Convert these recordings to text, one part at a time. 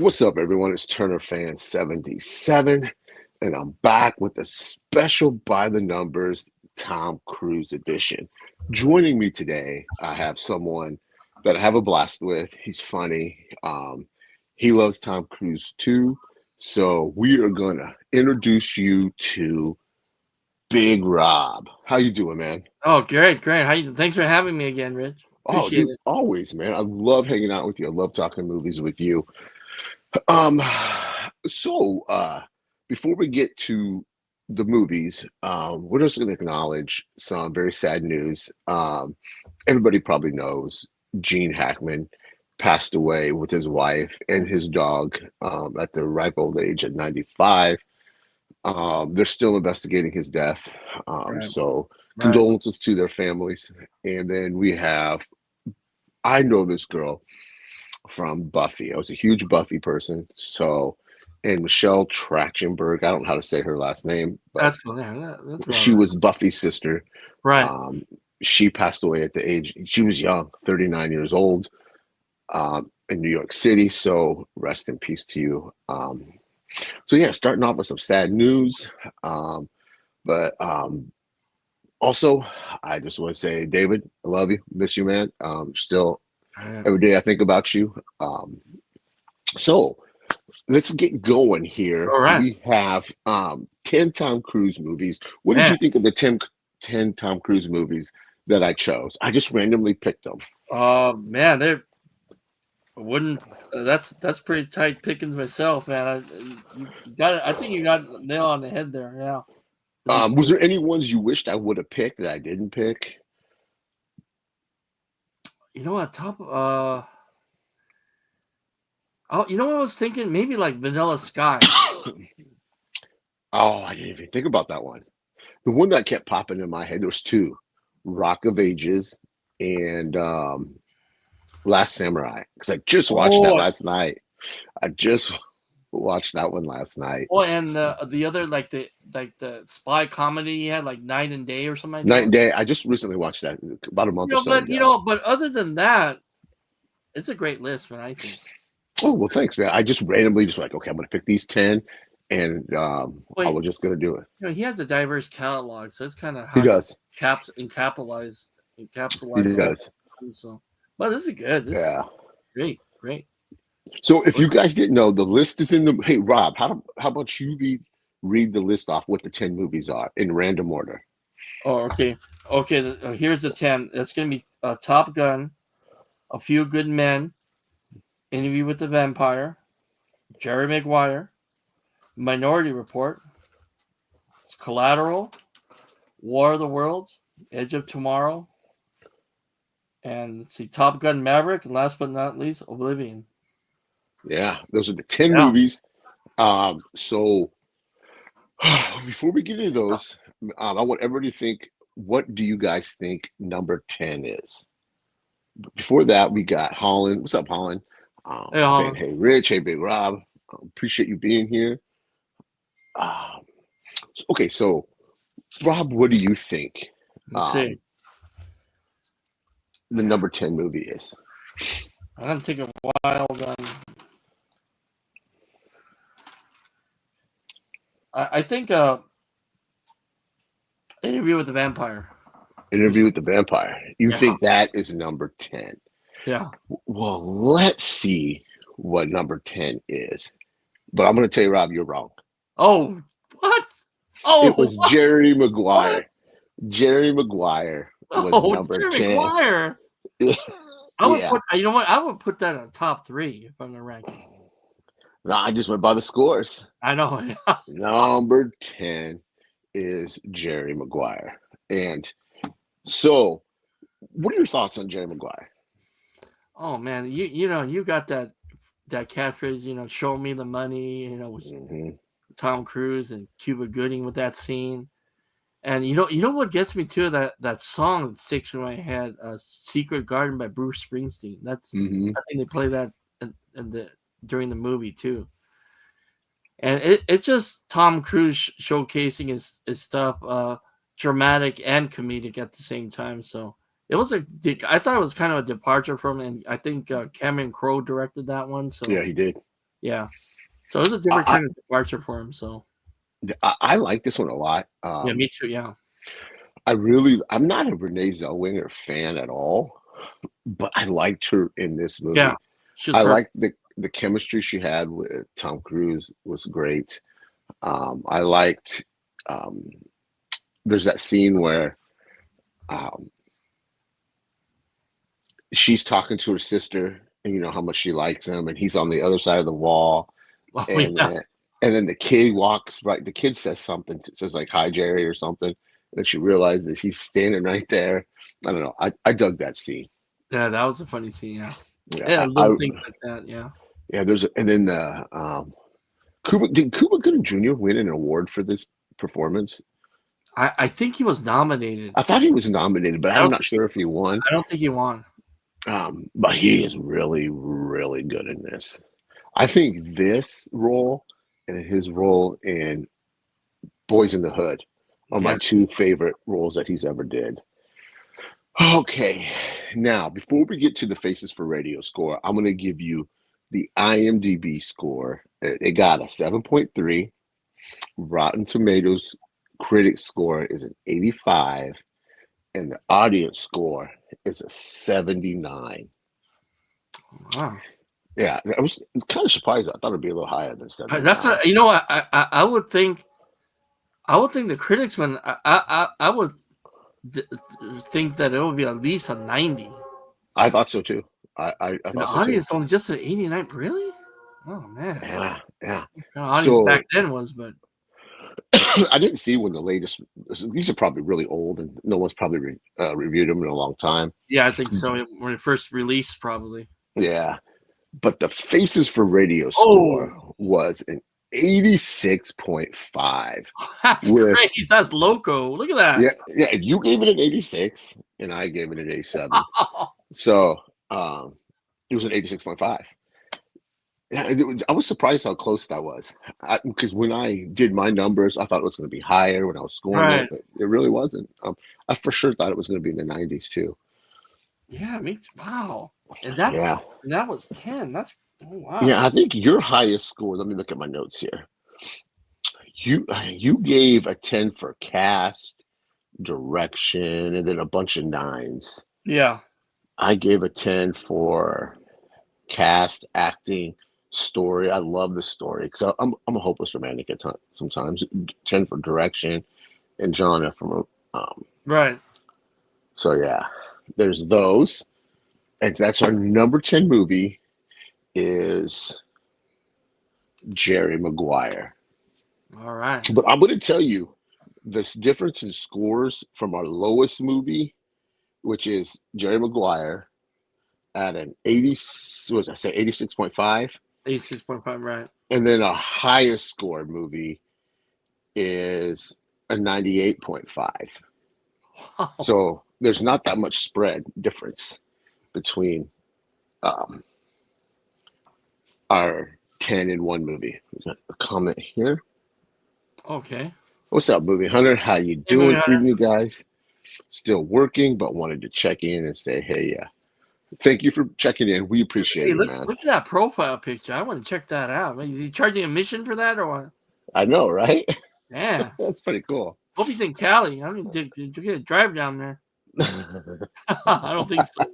What's up, everyone? It's Turnerfan77, and I'm back with a special by the numbers Tom Cruise edition. Joining me today, I have someone that I have a blast with. He's funny. He loves Tom Cruise too. So we are gonna introduce you to Big Rob. How you doing, man? Oh, great, great. Thanks for having me again, Rich. Oh, Appreciate dude, it. always, man. I love hanging out with you. I love talking movies with you. Um, so before we get to the movies, we're just going to acknowledge some very sad news. Everybody probably knows Gene Hackman passed away with his wife and his dog at the ripe old age of 95. They're still investigating his death. Right, So right. condolences to their families. And then we have, I know this girl from Buffy. I was a huge Buffy person. So, and Michelle Trachtenberg, I don't know how to say her last name, but That's cool. Yeah, that's about she right. was Buffy's sister. Right. Um, she passed away at the age, she was young, 39 years old, in New York City. So, rest in peace to you. So, yeah, starting off with some sad news. But also, I just want to say, David, I love you, miss you, man. Still, Right. every day I think about you. So, let's get going here. All right, We have 10 Tom Cruise movies. What did man. you think of the 10 Tom Cruise movies that I chose? I just randomly picked them. Man, they wouldn't. That's pretty tight pickings myself, man. You got it. I think you got the nail on the head there. Yeah. There's, Was there any ones you wished I would have picked that I didn't pick? you know what? Oh, you know what I was thinking? Maybe like Vanilla Sky. Oh, I didn't even think about that one. The one that kept popping in my head, there was two, Rock of Ages and Last Samurai. Because I just watched that Oh, last night. I just watched that one last night. oh, and the other like the spy comedy he had like Night and Day or something like Night that. and Day. I just recently watched that about a month or so ago. But other than that, it's a great list, man. I think. Oh, well, thanks, man. I just randomly just like, okay, I'm gonna pick these 10 and I Wait, was just gonna do it. he has a diverse catalog, so it's kind of He hard to does. He encapsulize all. does. So, but this is good. This is Yeah. great, great. So if you guys didn't know, the list is in the hey Rob, how about you read the list off what the 10 movies are in random order? Oh, okay, okay. Here's the 10. That's gonna be Top Gun, A Few Good Men, Interview with the Vampire, Jerry Maguire, Minority Report, it's Collateral, War of the Worlds, Edge of Tomorrow, and let's see, Top Gun Maverick, and last but not least, Oblivion. Yeah, those are the 10 Yeah. movies. So before we get into those, I want everybody to think, what do you guys think number 10 is? Before that, we got Holland. What's up, Holland? Hey, Saying, Holland. hey, Rich. Hey, Big Rob. Appreciate you being here. Um, okay, so Rob, what do you think Let's see. um, the number 10 movie is? I'm gonna take a wild one. I think Interview with the Vampire. Interview with the Vampire. You Yeah, think that is number 10? yeah. Well, let's see what number 10 is. But I'm going to tell you, Rob, you're wrong. Oh, what? It Oh, was Jerry what? Maguire. Jerry Maguire was Oh, number Jerry 10. Maguire. I would Yeah. put. You know what? I would put that on top 3 if I'm gonna rank it. No, I just went by the scores. I know. Number 10 is Jerry Maguire. And so, what are your thoughts on Jerry Maguire? Oh man, you got that catchphrase. Show me the money. With Hmm. Tom Cruise and Cuba Gooding with that scene. And you know what gets me too, that song that sticks in my head, "Secret Garden" by Bruce Springsteen. Hmm. I think they play that during the movie too. And it's just Tom Cruise showcasing his stuff, dramatic and comedic at the same time. So I thought it was kind of a departure from, and I think Cameron Crowe directed that one. Yeah, So he did. Yeah. So it was a different I, kind of departure for him. So I like this one a lot. yeah, me too. Yeah. I'm not a Renee Zellweger fan at all, but I liked her in this Yeah. movie. She was I perfect. liked the chemistry she had with Tom Cruise was great. I liked there's that scene where um, she's talking to her sister, and you know how much she likes him, and he's on the other side of the wall, Oh and yeah. and then the kid walks right. The kid says something, says like "Hi, Jerry" or something, and she realizes he's standing right there. I don't know. I dug that scene. Yeah, that was a funny scene. Yeah. Yeah, Yeah, little things like that. Yeah. yeah. And then the Cuba Gooding Jr. win an award for this performance? I think he was nominated. I thought he was nominated, but I I'm don't not sure if he won. I don't think he won. But he is really, really good in this. I think this role and his role in Boys in the Hood are my Yeah. two favorite roles that he's ever did. Okay, now before we get to the Faces for Radio score, I'm going to give you the IMDb score. It got a 7.3. Rotten Tomatoes critic score is an 85, and the audience score is a 79. Wow. Yeah, it's kind of surprised. I thought it'd be a little higher than That's 79. I would think the critics I would think that it would be at least a 90. I thought so too. I And the thought so too. audience only just at 89. Really? Oh man. Yeah, yeah. What kind of audience back So then was, but I didn't see when the latest. These are probably really old, and no one's probably reviewed them in a long time. yeah, I think so. When it first released, probably. Yeah, but the Faces for Radio Oh, score was an 86.5 that's with great. That's loco. Look at that. yeah. You gave it an 86, and I gave it an 87. So it was an 86.5. Yeah, I was surprised how close that was. Because when I did my numbers, I thought it was going to be higher when I was scoring it, Right. but it really wasn't. I for sure thought it was going to be in the 90s too. Yeah, me too. Wow. And Yeah. that was 10. That's wow. Yeah, I think your highest score, let me look at my notes here. You gave a 10 for cast, direction, and then a bunch of nines. Yeah. I gave a 10 for cast, acting, story. I love the story because I'm a hopeless romantic at times. Sometimes 10 for direction and genre from Right. so yeah, there's those, and that's our number 10 movie is Jerry Maguire. All right. But I'm going to tell you this difference in scores from our lowest movie, which is Jerry Maguire at an 80, what did I say, 86.5. 86.5, right. And then our highest score movie is a 98.5. Wow. So there's not that much spread difference between our 10 and 1 movie. We got a comment here. Okay. What's up, Movie Hunter? How you Hey, Movie doing, Hunter. evening, guys? Still working, but wanted to check in and say, hey, yeah. Thank you for checking in. We appreciate Hey, it, look man. at that profile picture. I want to check that out. Is he charging admission for that or what? I know, right? Yeah. That's pretty cool. Hope he's in Cali. I mean, did you get a drive down there? I don't think so.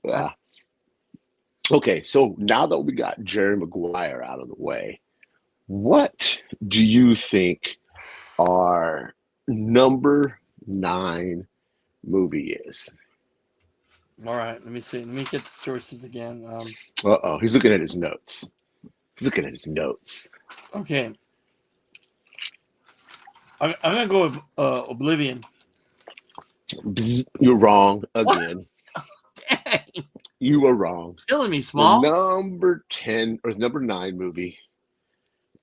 Yeah. Okay, so now that we got Jerry Maguire out of the way, what do you think our number 9 movie is? All right, let me see. Let me get the sources again. Uh-oh, he's looking at his notes. He's looking at his notes. Okay. I'm gonna go with Oblivion. Bzz, you're wrong again. Dang, You are wrong. killing me, The small. number 10 or number 9 movie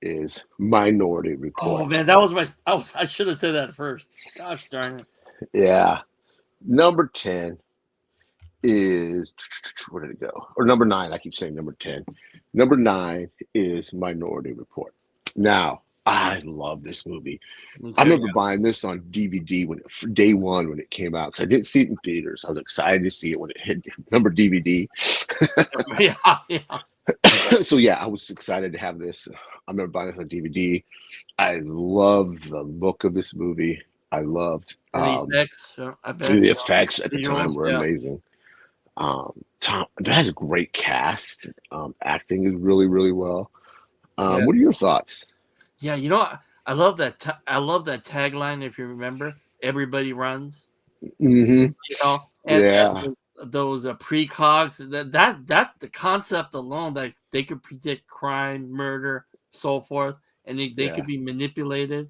is Minority Report. Oh man, that was I should have said that first. Gosh darn it. Yeah. Number 10 is, where did it go? Or number 9, I keep saying number 10. Number 9 is Minority Report. Now, I love this movie. I remember buying this on DVD day one when it came out because I didn't see it in theaters. I was excited to see it when it hit number DVD. Yeah. So yeah, I was excited to have this. I remember buying it on DVD. I loved the look of this movie. I loved And the effects, I bet. the effects at the Visuals, time were yeah. amazing. Tom, that has a great cast. Acting is really, really well. Yeah. What are your thoughts? Yeah, you know, I love that. I love that tagline. If you remember, everybody runs. Hmm. You know, Yeah, and those precogs. That the concept alone, that they could predict crime, murder, so forth, and they yeah. could be manipulated.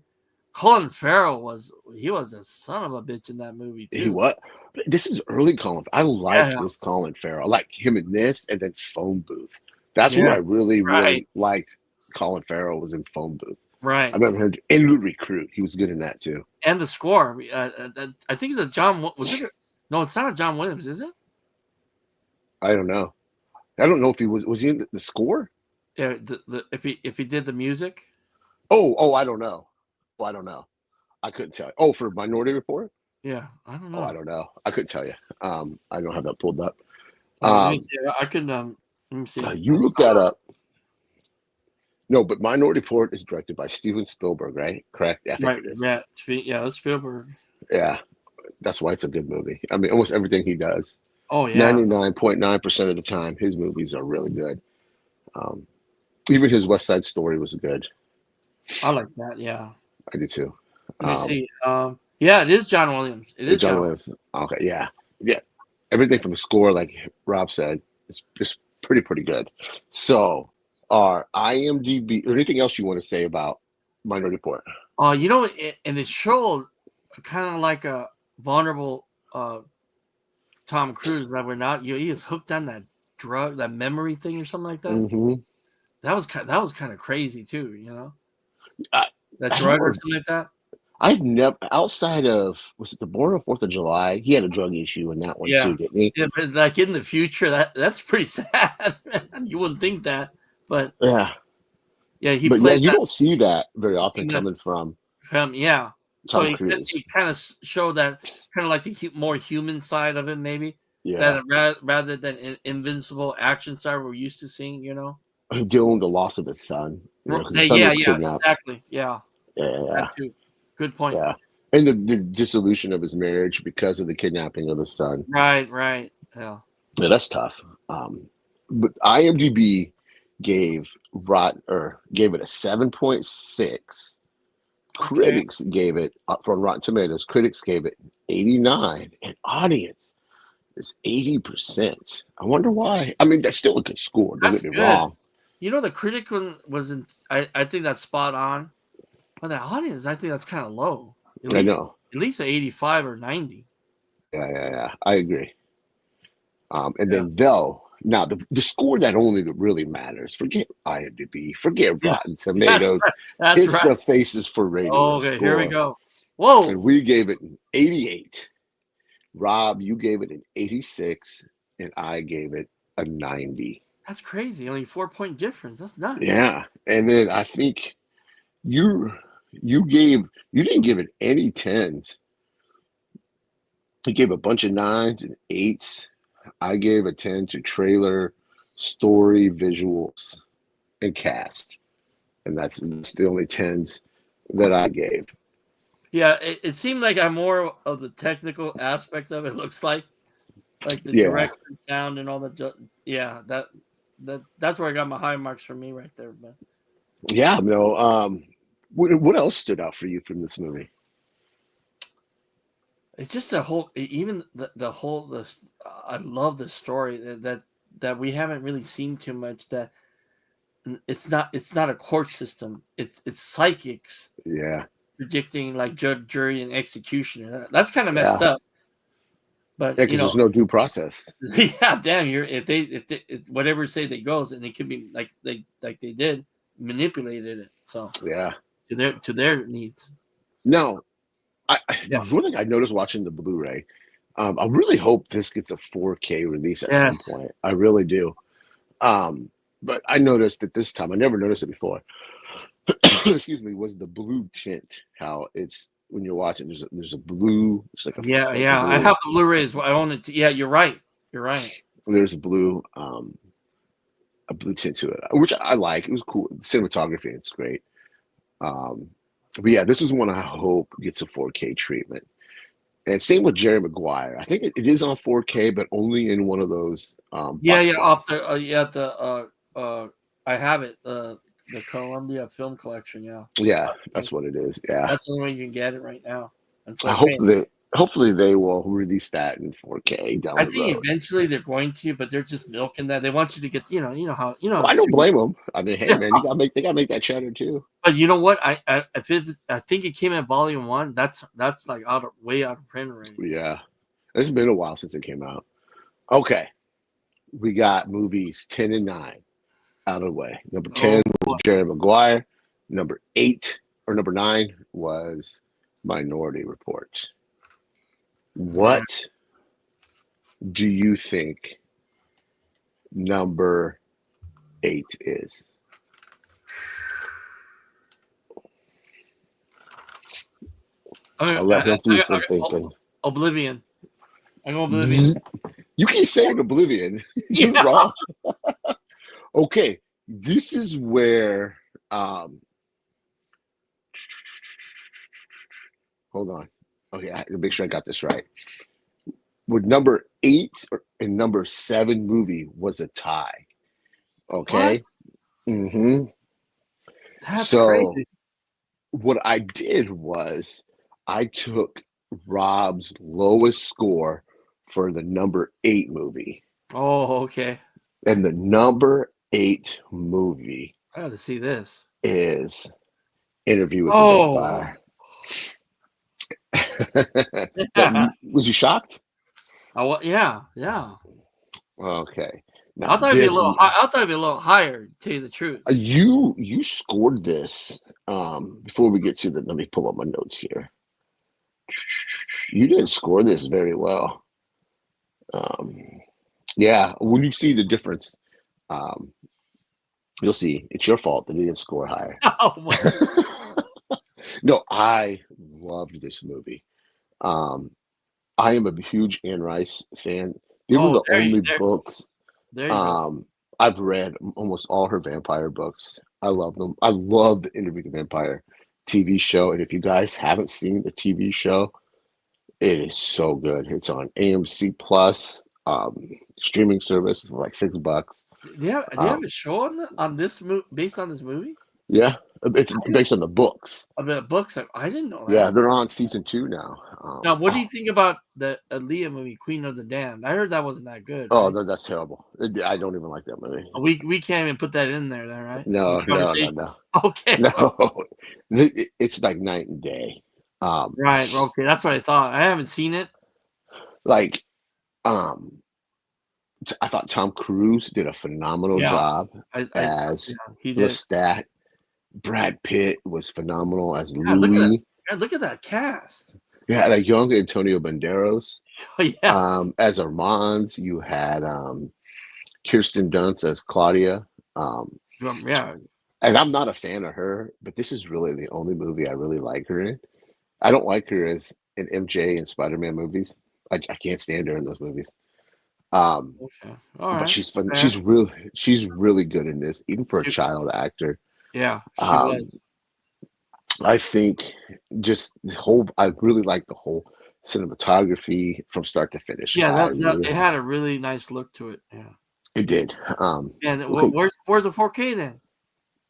Colin Farrell was a son of a bitch in that movie He too. what? This is early Colin. I liked Yeah, this Colin Farrell. I like him in this, and then Phone Booth. That's where I yes, really, right, really liked Colin Farrell was in Phone Booth. I right. remember him in The Recruit. He was good in that too. And the score. I think it's a John. Was it? No, it's not a John Williams, is it? I don't know. I don't know if he was he in the score? Yeah, if he did the music. Oh, I don't know. Oh, I don't know. I couldn't tell you. Oh, for Minority Report? Yeah, I don't Oh, I know. don't know. I couldn't tell you. I don't have that pulled up. Let me Um, see. I can. Let me see. you look that up. No, but Minority Report is directed by Steven Spielberg, right? Correct? I think Right. it is. Yeah. Yeah. That's Spielberg. Yeah, that's why it's a good movie. I mean, almost everything he does. Oh yeah. 99.9% of the time, his movies are really good. Um, Even his West Side Story was good. I like that. Yeah. I do too. Let me Um, see. Yeah, it is John Williams. It is John John. Williams. Okay, yeah, yeah. Everything from the score, like Rob said, is just pretty good. So, our IMDb, or anything else you want to say about Minority Report? You know, and it showed kind of like a vulnerable Tom Cruise that we're not. He was hooked on that drug, that memory thing, or something like that. Hmm. That was kind of crazy too. You know, I, that I drug or don't. something like that. I've never outside of was it the Born on Fourth of July? He had a drug issue in that one Yeah. too, didn't he? Yeah, but like in the future, that's pretty sad, man. You wouldn't think that, but Yeah, yeah, he but yeah, played you don't see that very often that coming from him. Yeah, so Tom Cruise. he kind of showed that kind of like the more human side of him, maybe Yeah, that rather than invincible action star we're used to seeing. You know, dealing with the loss of his son, because his son Yeah, was yeah, kidnapped. exactly. Yeah, that Yeah, too. Good point. yeah, and the dissolution of his marriage because of the kidnapping of his son. Right, right. Yeah. Yeah, that's tough. But IMDb gave it a 7.6. Okay. Critics gave it from Rotten Tomatoes. Critics gave it 89, and audience is 80%. I wonder why. I mean, that's still a good score. Don't That's get me good. wrong. You know, the critic one wasn't. I think that's spot on. But the audience, I think that's kind of low. I know. At least 85 or 90. Yeah. I agree. And Yeah. then though now the score that only really matters. Forget IMDb. Forget Yeah. Rotten That's Tomatoes. right. That's It's right. the Faces for Radio Okay, here we score, go. and Whoa. we gave it an 88. Rob, you gave it an 86, and I gave it a 90. That's crazy. Only 4-point difference. That's nuts. Yeah, and then I think you you didn't give it any tens. You gave a bunch of nines and eights. I gave a 10 to trailer, story, visuals, and cast, and that's the only tens that I gave. Yeah, it seemed like I'm more of the technical aspect of it. Looks like the Yeah, direction, sound, and all that. Yeah, that's where I got my high marks for me right there. But yeah. No. What else stood out for you from this movie? it's just a whole, even the whole I love the story that we haven't really seen too much. That it's not a court system. It's psychics Yeah, predicting like judge, jury, and executioner. That's kind of yeah, messed up. yeah. But Because there's no due process. yeah, damn, if whatever say they goes, and it could be like they did manipulated it so Yeah. to their needs. Now, Yeah. there's one thing I noticed watching the Blu-ray. I really hope this gets a 4K release at some Yes. point. I really do. Um, but I noticed that this time, I never noticed it before. Excuse me, was the blue tint? How it's when you're watching, there's a blue, it's like Yeah, a yeah. I have blue. the Blu-rays. I own it. Yeah, you're right. You're right. There's a blue. a blue tint to it, which I like. It was cool. Cinematography, it's great. Um, but yeah, this is one I hope gets a 4K treatment. And same with Jerry Maguire. I think it is on 4K, but only in one of those Yeah, box yeah, off sets. the yeah the I have it the Columbia Film Collection. Yeah, Yeah, that's what it is. Yeah, that's the only way you can get it right now in I 4K. hope hopefully they will release that in 4K down I the think road. eventually they're going to, but they're just milking that. They want you to get you know how Well, I don't blame them. I mean, hey man, they gotta make that cheddar too. But you know what? I think it came in volume one. That's like way out of print already. Yeah, it's been a while since it came out. Okay, we got movies 10 and 9 out of the way. Number Oh 10 boy. was Jerry Maguire. Number 8 or number 9 was Minority Report. Yeah. What do you think number 8 is? Okay, I'll let him do some thinking. Oblivion. I go Oblivion. You keep saying Oblivion. You're Yeah. wrong. Okay, this is where. Um, hold on. Okay, I have to make sure I got this right. With number 8 and number 7 movie was a tie. What? Okay. Mm-hmm. That's So crazy. what I did was I took Rob's lowest score for the number 8 movie. Oh, okay. And the number 8 movie I got to see this. is Interview with the Oh. Vampire. Was you shocked? Yeah, yeah. Okay. Now I thought it'd be a this little. I thought it'd be a little higher. To tell you the truth. you scored this before we get to the let me pull up my notes here. You didn't score this very well. Um, yeah, when you see the difference, um, you'll see it's your fault that you didn't score higher. Oh my. No, I loved this movie. Um, I am a huge Anne Rice fan. They were Oh, the only books there you go. I've read almost all her vampire books. I love them. I love the Interview with the Vampire TV show. And if you guys haven't seen the TV show, it is so good. It's on AMC Plus, streaming service for like $6. They have a show on this based on this movie. Yeah, it's based on the books. About books. I didn't know Yeah, that. they're on season 2 now. Now, what do you think about the Aaliyah movie, Queen of the Damned? I heard that wasn't that good, Oh, right? that's terrible. I don't even like that movie. We can't even put that in there, then, right? In No, the no, no, conversation. no. Okay. No, it's like night and day. Right. Okay. That's what I thought. I haven't seen it. Like, um, I thought Tom Cruise did a phenomenal Yeah. job Yeah, as he did. Lestat. Brad Pitt was phenomenal as Yeah, look at that. Louis. Yeah, look at that cast. You had a young Antonio Banderas Oh yeah. as Armand. You had Kirsten Dunst as Claudia. Yeah. And I'm not a fan of her, but this is really the only movie I really like her in. I don't like her as in MJ and Spider-Man movies. I can't stand her in those movies. Um, Okay. All but right. she's fun. Fair. She's really good in this, even for a She- child actor. Yeah, she was. Um, I think just the whole. I really like the whole cinematography from start to finish. Yeah, I that really, it had a really nice look to it. Yeah. it did. And Okay, where's the 4K then?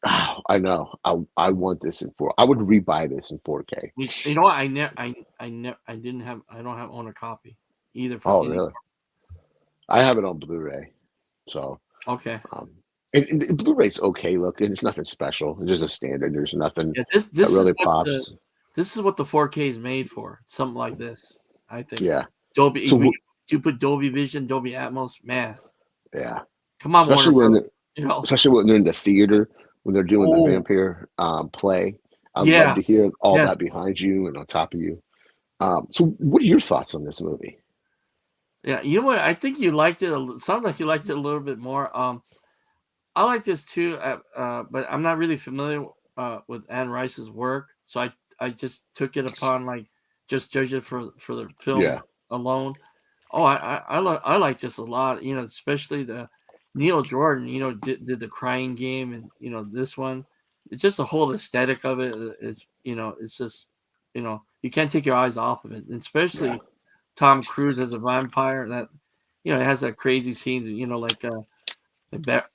I know. I want this in 4. I would rebuy this in 4K. You know what? I didn't have. I don't have own a copy either from Oh, any. really? I have it on Blu-ray, so Okay. um, and the Blu-ray's okay looking. It's nothing special. It's just a standard. There's nothing Yeah, that this is really what the pops. this is what the 4K is made for. Something like this, I think. Yeah. Dolby. So We do put Dolby Vision, Dolby Atmos. Man, yeah, come on, Warner especially when Brothers. You know. especially when they're in the theater when they're doing the Oh vampire play. I love yeah. to hear all Yes. that behind you and on top of you. So what are your thoughts on this movie? Yeah. You know what? I think you liked it. Sounds like you liked it a little bit more. I like this too, but I'm not really familiar with Anne Rice's work, so I just took it upon like just judge it for the film Yeah. alone. Oh, I like this a lot, you know, especially Neil Jordan, did the Crying Game, and this one. It's just the whole aesthetic of it. It's just you can't take your eyes off of it, and especially Tom Cruise as a vampire. That it has that crazy scenes.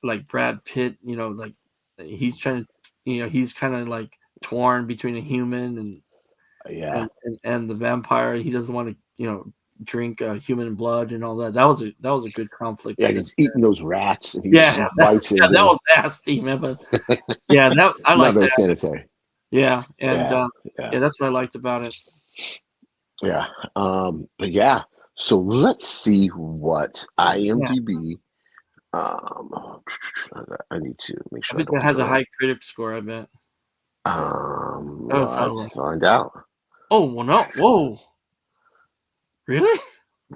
Like Brad Pitt. Like he's trying to. He's kind of like torn between a human and the vampire. He doesn't want to drink human blood and all that. That was a good conflict. Yeah, he's eating those rats and he Yeah, just bites into that was nasty, man. But yeah, I not like very that. sanitary. Yeah, and Yeah. that's what I liked about it. Yeah. But yeah, so let's see what IMDb. I need to make I sure I bet it don't has a go. high critic score. I bet. Let's find out. Oh well, no, whoa, really?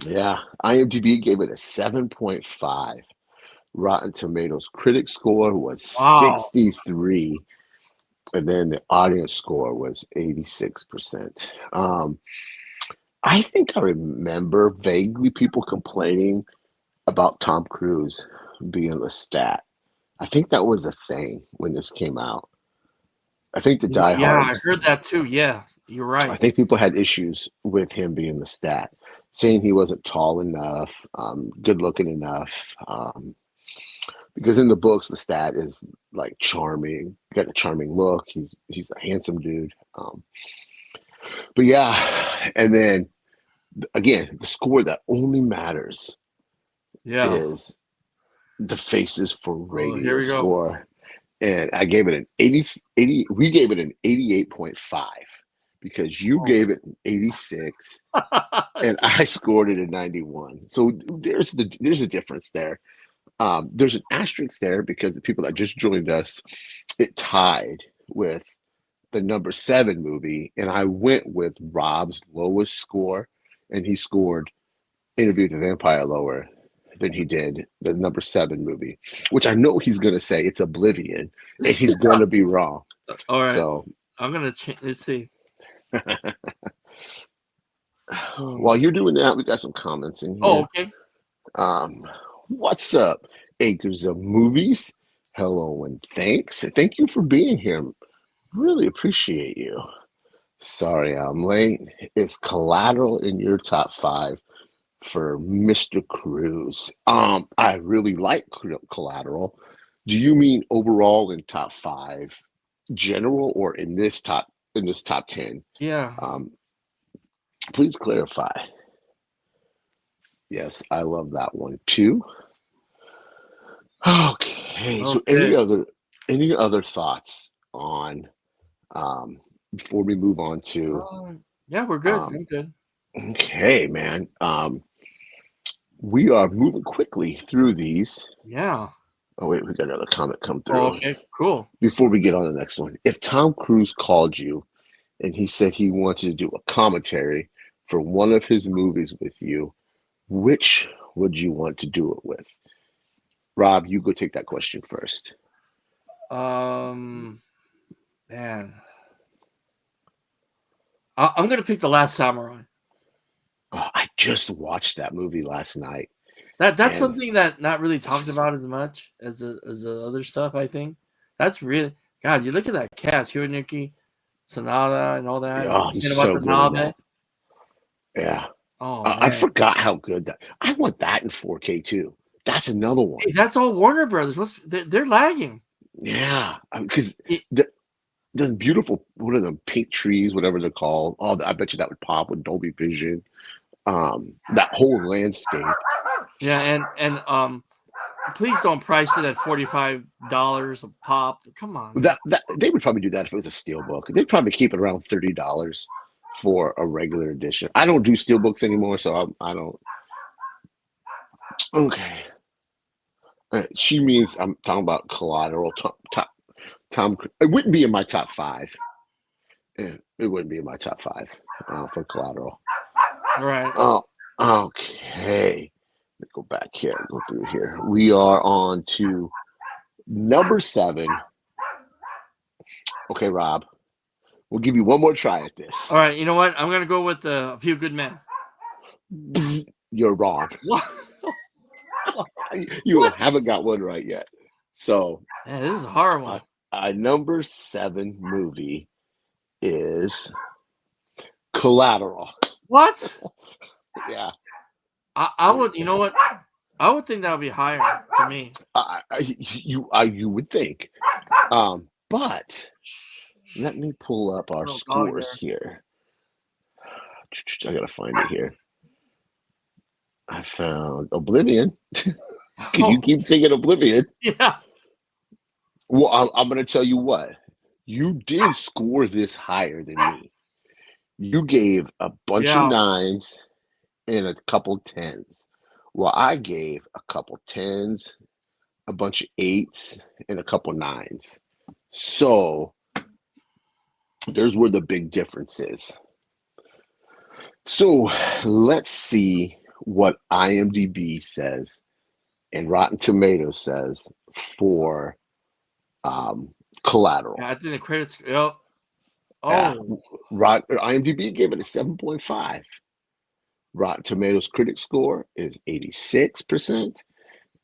Yeah, IMDb gave it a 7.5. Rotten Tomatoes critic score was Wow. 63, and then the audience score was 86%. I think I remember vaguely people complaining about Tom Cruise being the stat. I think that was a thing when this came out. I think the Yeah, I diehards, heard that too. Yeah, you're right. I think people had issues with him being the stat, saying he wasn't tall enough, good looking enough. Because in the books, the stat is like charming, got a charming look. He's a handsome dude. But yeah, and then again, the score that only matters is the Faces for Radio here we go. score. And I gave it an 80, we gave it an 88.5 because you gave it an 86 and I scored it a 91. So there's a difference there. There's an asterisk there because the people that just joined us, it tied with the number 7 movie, and I went with Rob's lowest score, and he scored Interview with the Vampire lower than he did the number 7 movie, which I know he's going to say it's Oblivion, and he's going to be wrong. All right. So I'm going to change. Let's see. While you're doing that, we got some comments in here. Oh, okay. What's up, Acres of Movies? Hello and thanks. Thank you for being here. Really appreciate you. Sorry I'm late. It's Collateral in your top 5 for Mr. Cruise. I really like Collateral. Do you mean overall in top 5, general, or in this top 10? Yeah. Please clarify. Yes, I love that one too. Okay. So any other thoughts on before we move on to yeah, we're good. I'm good. Okay, man. We are moving quickly through these. Yeah. Oh wait, we got another comment come through. Oh, okay, cool. Before we get on the next one, if Tom Cruise called you and he said he wanted to do a commentary for one of his movies with you, which would you want to do it with? Rob, you go take that question first. Man, I'm gonna pick The Last Samurai. Oh, I just watched that movie last night. That's something that not really talked about as much as the other stuff. I think that's really God. You look at that cast: Hiroyuki Sanada and all that. Oh, he's so good at that. Yeah. Oh, I forgot how good that. I want that in 4K too. That's another one. Hey, that's all Warner Brothers. They're lagging. Yeah, because the beautiful, what are them, pink trees, whatever they're called. Oh, I bet you that would pop with Dolby Vision. That whole landscape. Yeah, and please don't price it at $45 a pop. Come on. That they would probably do that if it was a steelbook. They'd probably keep it around $30 for a regular edition. I don't do steelbooks anymore, so I don't. Okay. She means I'm talking about Collateral. Tom. It wouldn't be in my top 5. Yeah, it wouldn't be in my top 5 for Collateral. All right. Oh, okay. Let me go back here. Go through here. We are on to number 7. Okay, Rob. We'll give you one more try at this. All right. You know what? I'm gonna go with A Few Good Men. You're wrong. What? You What? haven't got one right yet. So, Man, this is horrible. number 7 movie is Collateral. What? Yeah, I would, you know what? I would think that would be higher for me. you would think, but let me pull up our Little dog scores there. here. I gotta find it here. I found Oblivion. Can you Oh, keep singing Oblivion? yeah. Well, I'm gonna tell you what. You did score this higher than me. You gave a bunch of Yeah. 9s and a couple 10s. Well, I gave a couple 10s, a bunch of 8s, and a couple 9s. So there's where the big difference is. So let's see what IMDb says and Rotten Tomatoes says for Collateral. Yeah, I think the credits. Yep. Yeah, Oh, IMDb gave it a 7.5. Rotten Tomatoes critic score is 86%,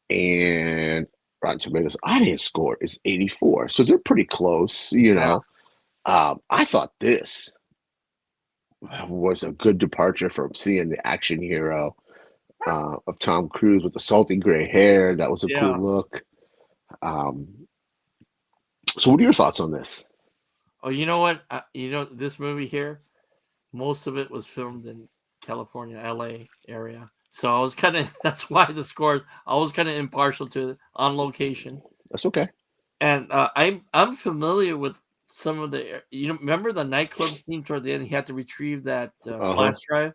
and Rotten Tomatoes audience score is 84. So they're pretty close, yeah. I thought this was a good departure from seeing the action hero of Tom Cruise with the salty gray hair. That was a Yeah. cool look. Um, so what are your thoughts on this? Oh, you know what? This movie here, most of it was filmed in California, LA area. So I was kind of that's why the scores. I was kind of impartial to it on location, That's okay. and I'm familiar with some of the. Remember the nightclub scene toward the end? He had to retrieve that Uh-huh. flash drive.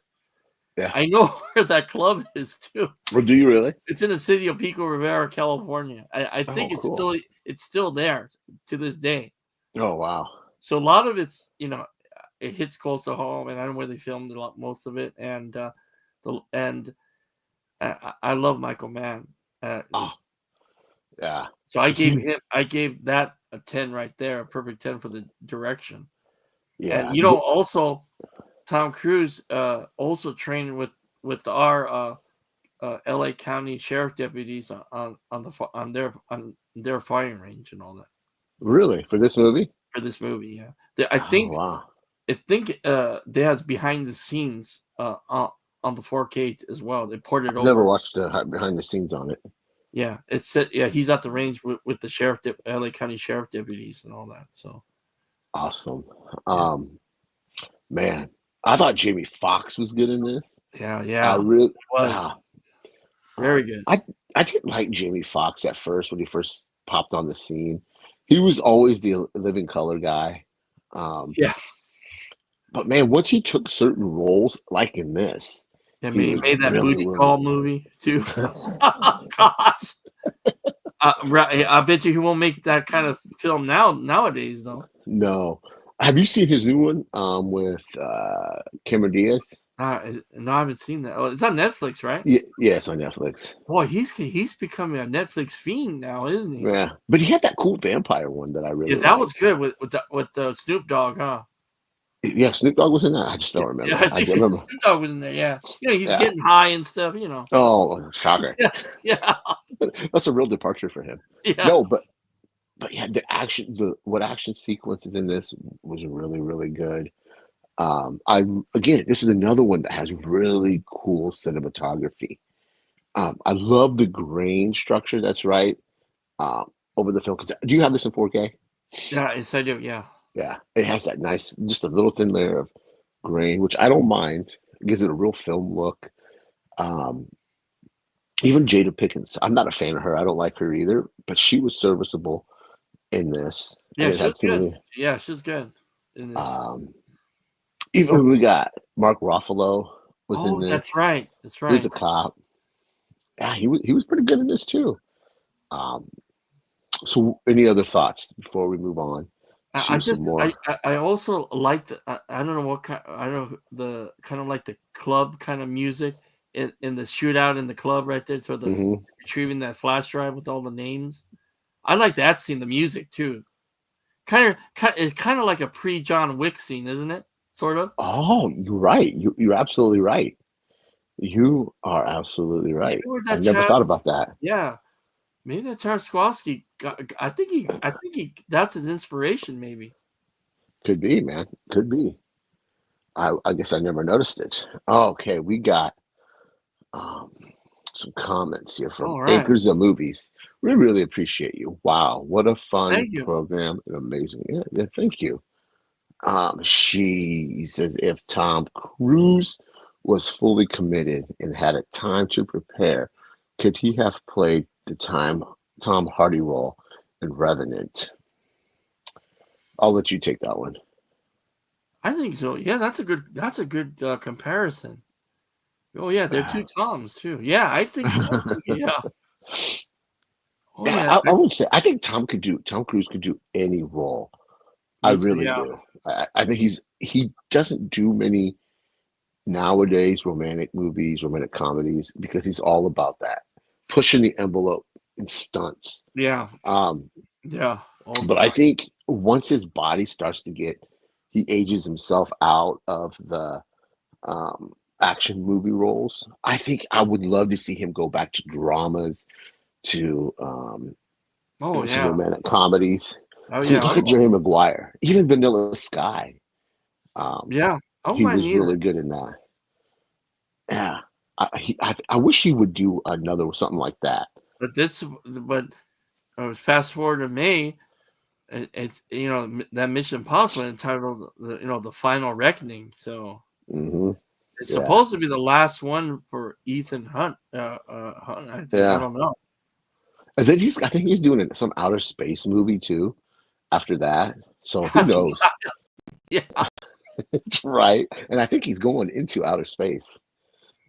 Yeah. I know where that club is too. Well, do you really? It's in the city of Pico Rivera, California. I Oh, think cool. it's still there to this day. Oh, wow. So a lot of it's it hits close to home, and I know where they filmed most of it, and I love Michael Mann. Oh, yeah. So I gave that a 10 right there, a perfect 10 for the direction. Yeah. And also Tom Cruise also trained with our LA County Sheriff deputies on their firing range and all that Really? For this movie? for this movie. Yeah, I Oh, think wow. they had behind the scenes on the 4K as well. They ported I've never over. watched the behind the scenes on it. Yeah, he's at the range with the LA County Sheriff deputies and all that. So Awesome. yeah, Man, I thought Jamie Foxx was good in this. I yeah, it really, was uh, very good. I didn't like Jamie Foxx at first when he first popped on the scene. He was always the living color guy. Um, Yeah, but man, once he took certain roles, like in this, yeah, he he was made that really, booty really. call movie too. Gosh, I bet you he won't make that kind of film nowadays though. No. Have you seen his new one with Cameron Diaz? No, I haven't seen that. Oh, it's on Netflix, right? Yeah, it's on Netflix. Boy, he's becoming a Netflix fiend now, isn't he? Yeah, but he had that cool vampire one that I Yeah, really that was liked. good with the Snoop Dogg, huh? Yeah, Snoop Dogg was in that. I just don't Yeah, remember. I I think can't remember. Snoop Dogg was in there. Yeah, he's Yeah. getting high and stuff. Oh, shocker. Yeah, yeah, That's a real departure for him. yeah, No, but yeah, what action sequences in this was really, really good. I again, this is another one that has really cool cinematography. I love the grain structure that's right over the film. Because do you have this in 4K? yeah. Yes, I do. Yeah, Yeah, it has that nice, just a little thin layer of grain, which I don't mind. It gives it a real film look. Um, Even Jada Pickens, I'm not a fan of her. I don't like her either, but she was serviceable in this, and yeah. it She was had good. plenty. Yeah, she's good in this. Um, Even we got Mark Ruffalo was in Oh, this. that's right. That's He's right. a cop. Yeah, he was pretty good in this too. Um, so, any other thoughts before we move on I to some just I more? I I also liked I don't know what kind I don't know the kind of like the club kind of music in the shootout in the club right there so the Hmm. retrieving that flash drive with all the names. I like that scene, the music too. It's kind of like a pre John Wick scene, isn't it? Sort of. Oh, you're right. You're absolutely right. You are absolutely Maybe right. with I that never chat, thought about that. yeah. Maybe that Tarkovsky got, I think he, that's his inspiration. Maybe. Could be, man. Could be. I guess I never noticed it. Okay, we got um, some comments here from All right. Acres of Movies. We really appreciate you. Wow, what a fun Thank you. program and amazing. Yeah, thank you. She says if Tom Cruise was fully committed and had a time to prepare, could he have played the Tom Hardy role in Revenant? I'll let you take that one. I think so. Yeah, that's a good. That's a good comparison. Oh yeah, they're two Toms too. Yeah, I think. Yeah. Oh Yeah, yeah. I would say I think Tom Cruise could do any role. I Me too. really Yeah. do. I think he doesn't do many nowadays romantic movies, romantic comedies because he's all about that pushing the envelope in stunts. Yeah. Um, Yeah. All the but I time. think once his body starts to get, he ages himself out of the action movie roles. I think I would love to see him go back to dramas, to Oh some yeah. romantic comedies. Oh Because yeah. look at Jerry Maguire, even Vanilla Sky. Um, Yeah. I don't he mind was either. really good in that. Yeah, I wish he would do another something like that. But fast forward to May. It's that Mission Impossible entitled the Final Reckoning. So Hmm. it's Yeah, supposed to be the last one for Ethan Hunt. Hunt, I think. I yeah. don't know. And then I think he's doing some outer space movie too after that. So who That's knows, yeah. right? And I think he's going into outer space.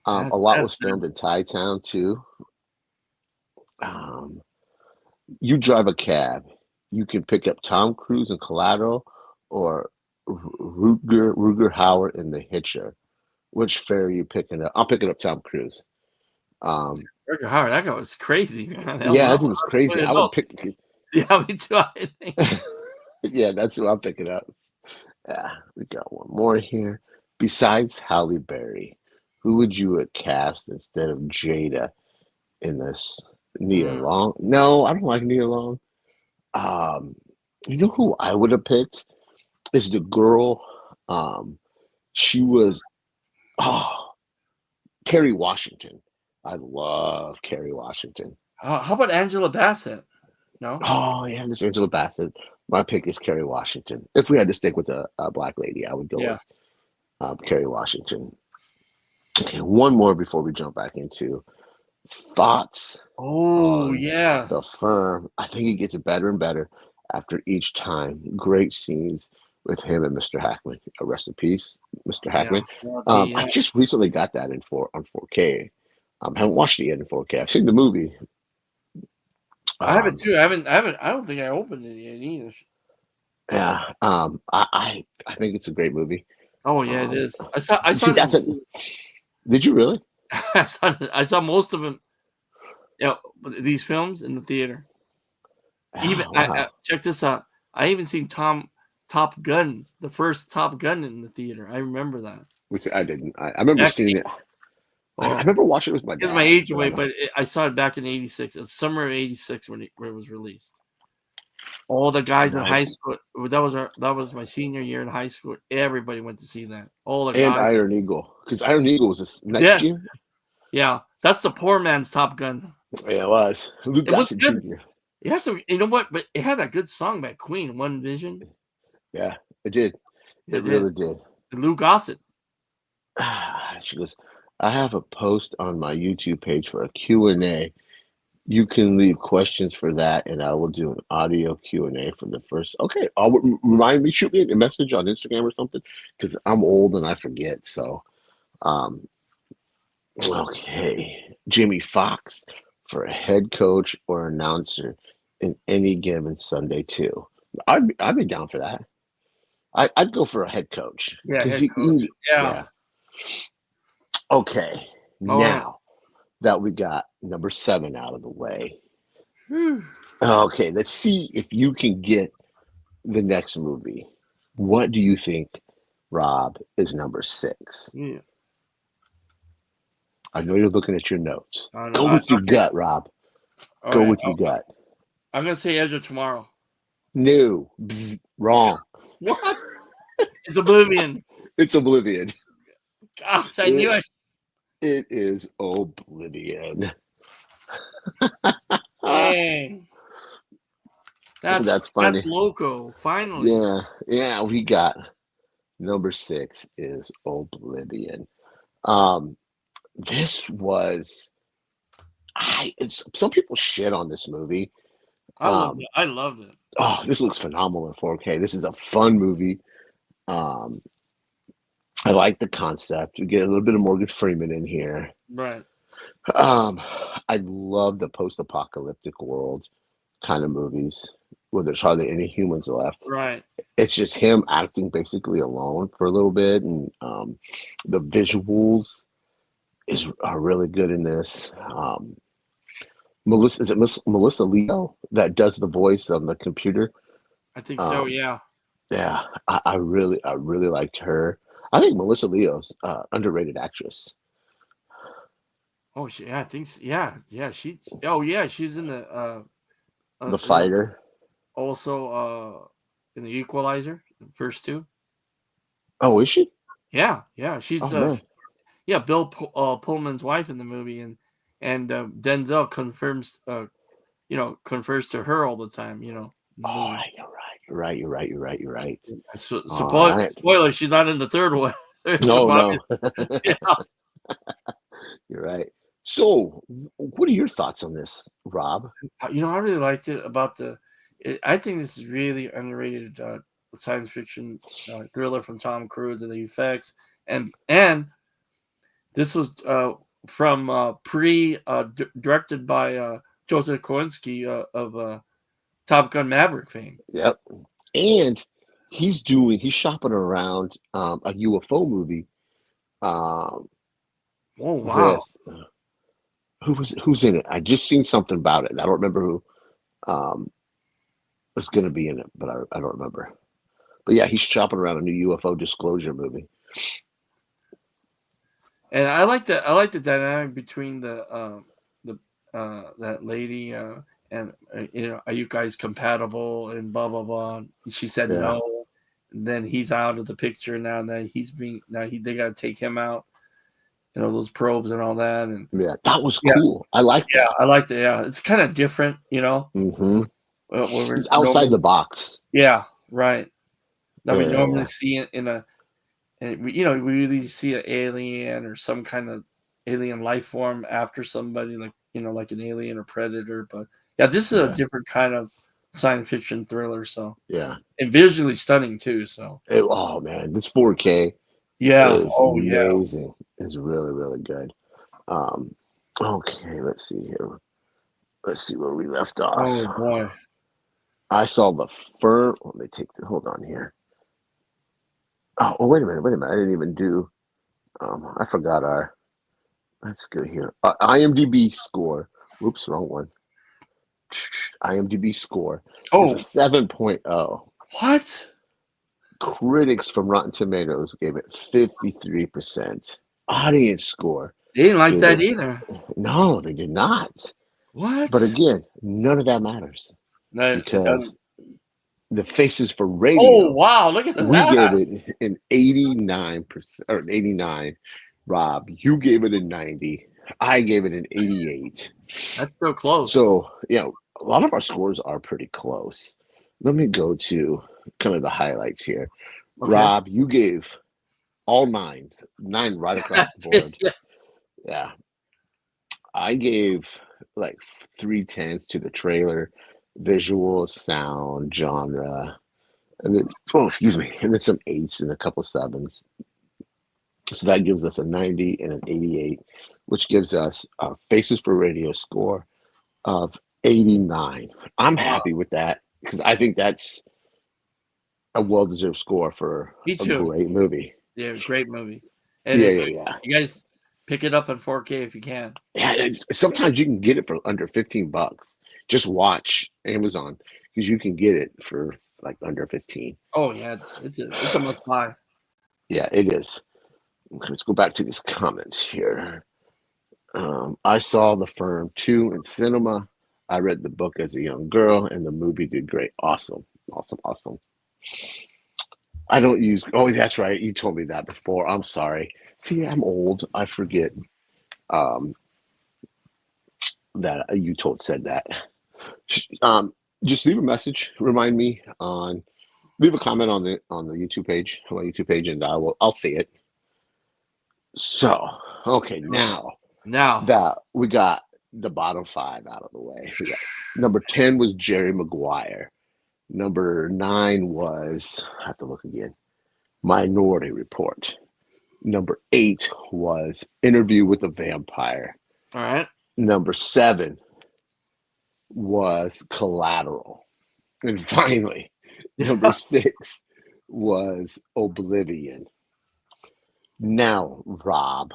A lot That's was filmed in Thai Town too. Um, you drive a cab, you can pick up Tom Cruise in Collateral or Ruger Howard in The Hitcher. Which fare are you picking up? I'm picking up Tom Cruise. Um, Rutger Hauer. That guy was crazy, man. Hell yeah, no. that dude was crazy. I No. would pick. Yeah, me too. I think. Yeah, that's who I'm picking up. Yeah, we got one more here. Besides Halle Berry, who would you have cast instead of Jada in this? Nia Mm. Long? No, I don't like Nia Long. Um, you know who I would have picked is the girl. Um, she was Kerry Washington. I love Kerry Washington. How about Angela Bassett? No. Oh yeah, Miss Angela Bassett. My pick is Kerry Washington. If we had to stick with a black lady, I would go Yeah. with Kerry Washington. Okay, one more before we jump back into thoughts Oh on yeah. The Firm. I think it gets better and better after each time. Great scenes with him and Mr. Hackman. Rest in peace, Mr. Yeah. Hackman. Yeah. I just recently got that in 4K. I haven't watched it yet in 4K. I've seen the movie. I have it Um, too. I haven't. I don't think I opened it yet either. yeah, I think it's a great movie. Oh yeah, it Um, is. I saw see, it in that's the it. Did you really? I saw most of them. Yeah, these films in the theater. Even Oh, wow. check this out. I even seen Top Gun, the first Top Gun in the theater. I remember that. Which I didn't. I remember Back seeing it. I oh, remember watching it with my gives my dad, age but away, but I saw it back in '86. It's summer of '86 when it was released. All the guys in high nice. school. That was my senior year in high school. Everybody went to see that. All the And guys. Iron Eagle, because Iron Eagle was this next Yes, year. yeah. That's the poor man's Top Gun. Yeah, it was Luke It was Gossett good. Jr. It had some. You know what? But it had that good song by Queen, One Vision. Yeah, it did. It It did. really did. Lou Gossett. She goes, I have a post on my YouTube page for a Q&A. You can leave questions for that, and I will do an audio Q&A for the first. Okay, remind me, shoot me a message on Instagram or something, because I'm old and I forget. So, um, okay, Jimmy Fox for a head coach or announcer in any given Sunday too. I'd be down for that. I'd go for a head coach Yeah, because head coach. Yeah. yeah. Okay, Oh. now that we got number 7 out of the way. Whew. Okay, let's see if you can get the next movie. What do you think, Rob, is number 6? Yeah. I know you're looking at your notes. I know. Go with your Okay. gut, Rob. All Go right. with your gut. I'm gonna say Edge of Tomorrow. No, bzz, wrong. What? It's Oblivion. It's Oblivion. Gosh, I knew It, it. it is Oblivion. Dang. That's That's funny. loco. Finally. Yeah, we got number 6 is Oblivion. This was some people shit on this movie. I loved it. I loved it. Oh, this looks phenomenal in 4K. This is a fun movie. Um, I like the concept. We get a little bit of Morgan Freeman in here. Right. Um, I love the post-apocalyptic world kind of movies where there's hardly any humans left. Right. It's just him acting basically alone for a little bit, and the visuals are really good in this. Melissa Leo that does the voice on the computer? I think so. Um, Yeah. yeah, I really liked her. I think Melissa Leo's underrated actress. Oh, yeah. I think. Yeah. Yeah. Oh, yeah. She's in the. The fighter. Also, in the Equalizer, the first two. Oh, is she? Yeah. Yeah. She's Oh man. Yeah, Bill Pullman's wife in the movie, and Denzel confers to her all the time. Oh, you're right. All right. Spoiler: she's not in the third one. No. Yeah. You're right. So, what are your thoughts on this, Rob? I really liked it about I think this is really underrated science fiction thriller from Tom Cruise and the effects, and this was from directed by Joseph Kosinski of Top Gun Maverick fame. Yep. And he's shopping around a UFO movie Oh wow! with who's in it? I just seen something about it. I don't remember who was going to be in it, but I don't remember. But yeah, he's shopping around a new UFO disclosure movie. And I like the dynamic between that lady and are you guys compatible and blah blah blah. She said Yeah. no, and then he's out of the picture now. And then they got to take him out. Those probes and all that, and yeah, that was cool. I like that. I liked it. Yeah, it's kind of different, Mm-hmm. It's outside the box. Yeah, right. That we normally Yeah. see it we really see an alien or some kind of alien life form after somebody, like like an alien or predator. But yeah, this is a different kind of science fiction thriller. So yeah, and visually stunning too. So oh man, this 4K is amazing. It's really good. Okay, let's see here. Let's see where we left off. Oh boy, I saw the first. Let me hold on here. Oh, wait a minute. I didn't even do. I forgot our. Let's go here. IMDb score. Oops, wrong one. IMDb score is a 7.0. What? Critics from Rotten Tomatoes gave it 53%. Audience score. They didn't like that either. No, they did not. What? But again, none of that matters. No, because the Faces for Radio. Oh wow! Look at that. We gave it an 89% or an 89. Rob, you gave it a 90. I gave it an 88. That's so close. So a lot of our scores are pretty close. Let me go to kind of the highlights here. Okay. Rob, you gave all 9s, 9 right across the board. Yeah. I gave like 3 10s to the trailer, visual, sound, genre, and then and then some 8s and a couple 7s. So that gives us a 90 and an 88, which gives us a Faces for Radio score of 89. I'm happy with that because I think that's a well-deserved score for a great movie. Yeah, great movie. And You guys pick it up on 4K if you can. Yeah, sometimes you can get it for under $15. Just watch Amazon because you can get it for like under 15. Oh yeah, it's a must buy. Yeah, it is. Okay, let's go back to these comments here. I saw The Firm 2 in cinema. I read the book as a young girl, and the movie did great. Awesome, awesome, awesome. I don't use. Oh, that's right. You told me that before. I'm sorry. See, I'm old. I forget um, that you said that. Um, just leave a message. Remind me on. Leave a comment on the YouTube page, on my YouTube page, and I'll see it. So, okay, Oh, now now, that we got the bottom five out of the way, we got number 10 was Jerry Maguire. Number nine was, I have to look again, Minority Report. Number eight was Interview with a Vampire. all right. Number seven was Collateral. And finally, number six was Oblivion. Now, Rob,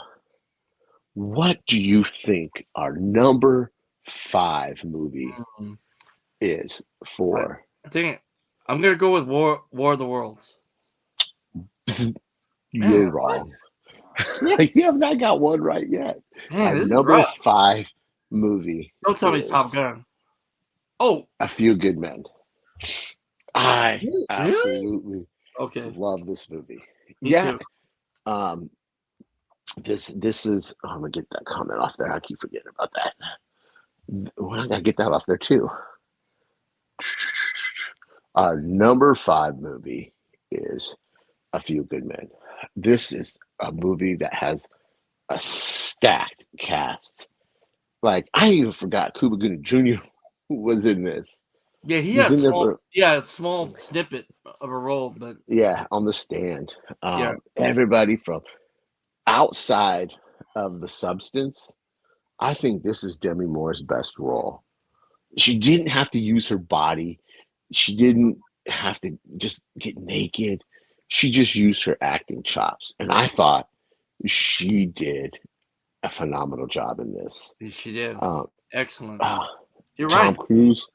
what do you think our number five movie Mm, is I, for? I think I'm gonna go with War of the Worlds. Man, You're what? wrong. You have not got one right yet. Man, Our this is number rough. five movie Don't tell me it's Top is Gun. Oh, A Few Good Men. I really? absolutely Okay, love this movie. me Yeah. too. Um, this is I'm gonna get that comment off there. I keep forgetting about that. Well, I gotta get that off there too. Our number five movie is A Few Good Men. This is a movie that has a stacked cast. Like I even forgot Cuba Gooding Jr. was in this. Yeah, he He's had in there small. for Yeah, a small snippet of a role, but on the stand. yeah, Everybody from outside of the substance. I think this is Demi Moore's best role. She didn't have to use her body. She didn't have to just get naked. She just used her acting chops. And I thought she did a phenomenal job in this. she did. Um, Excellent. uh, You're Tom right. Cruise,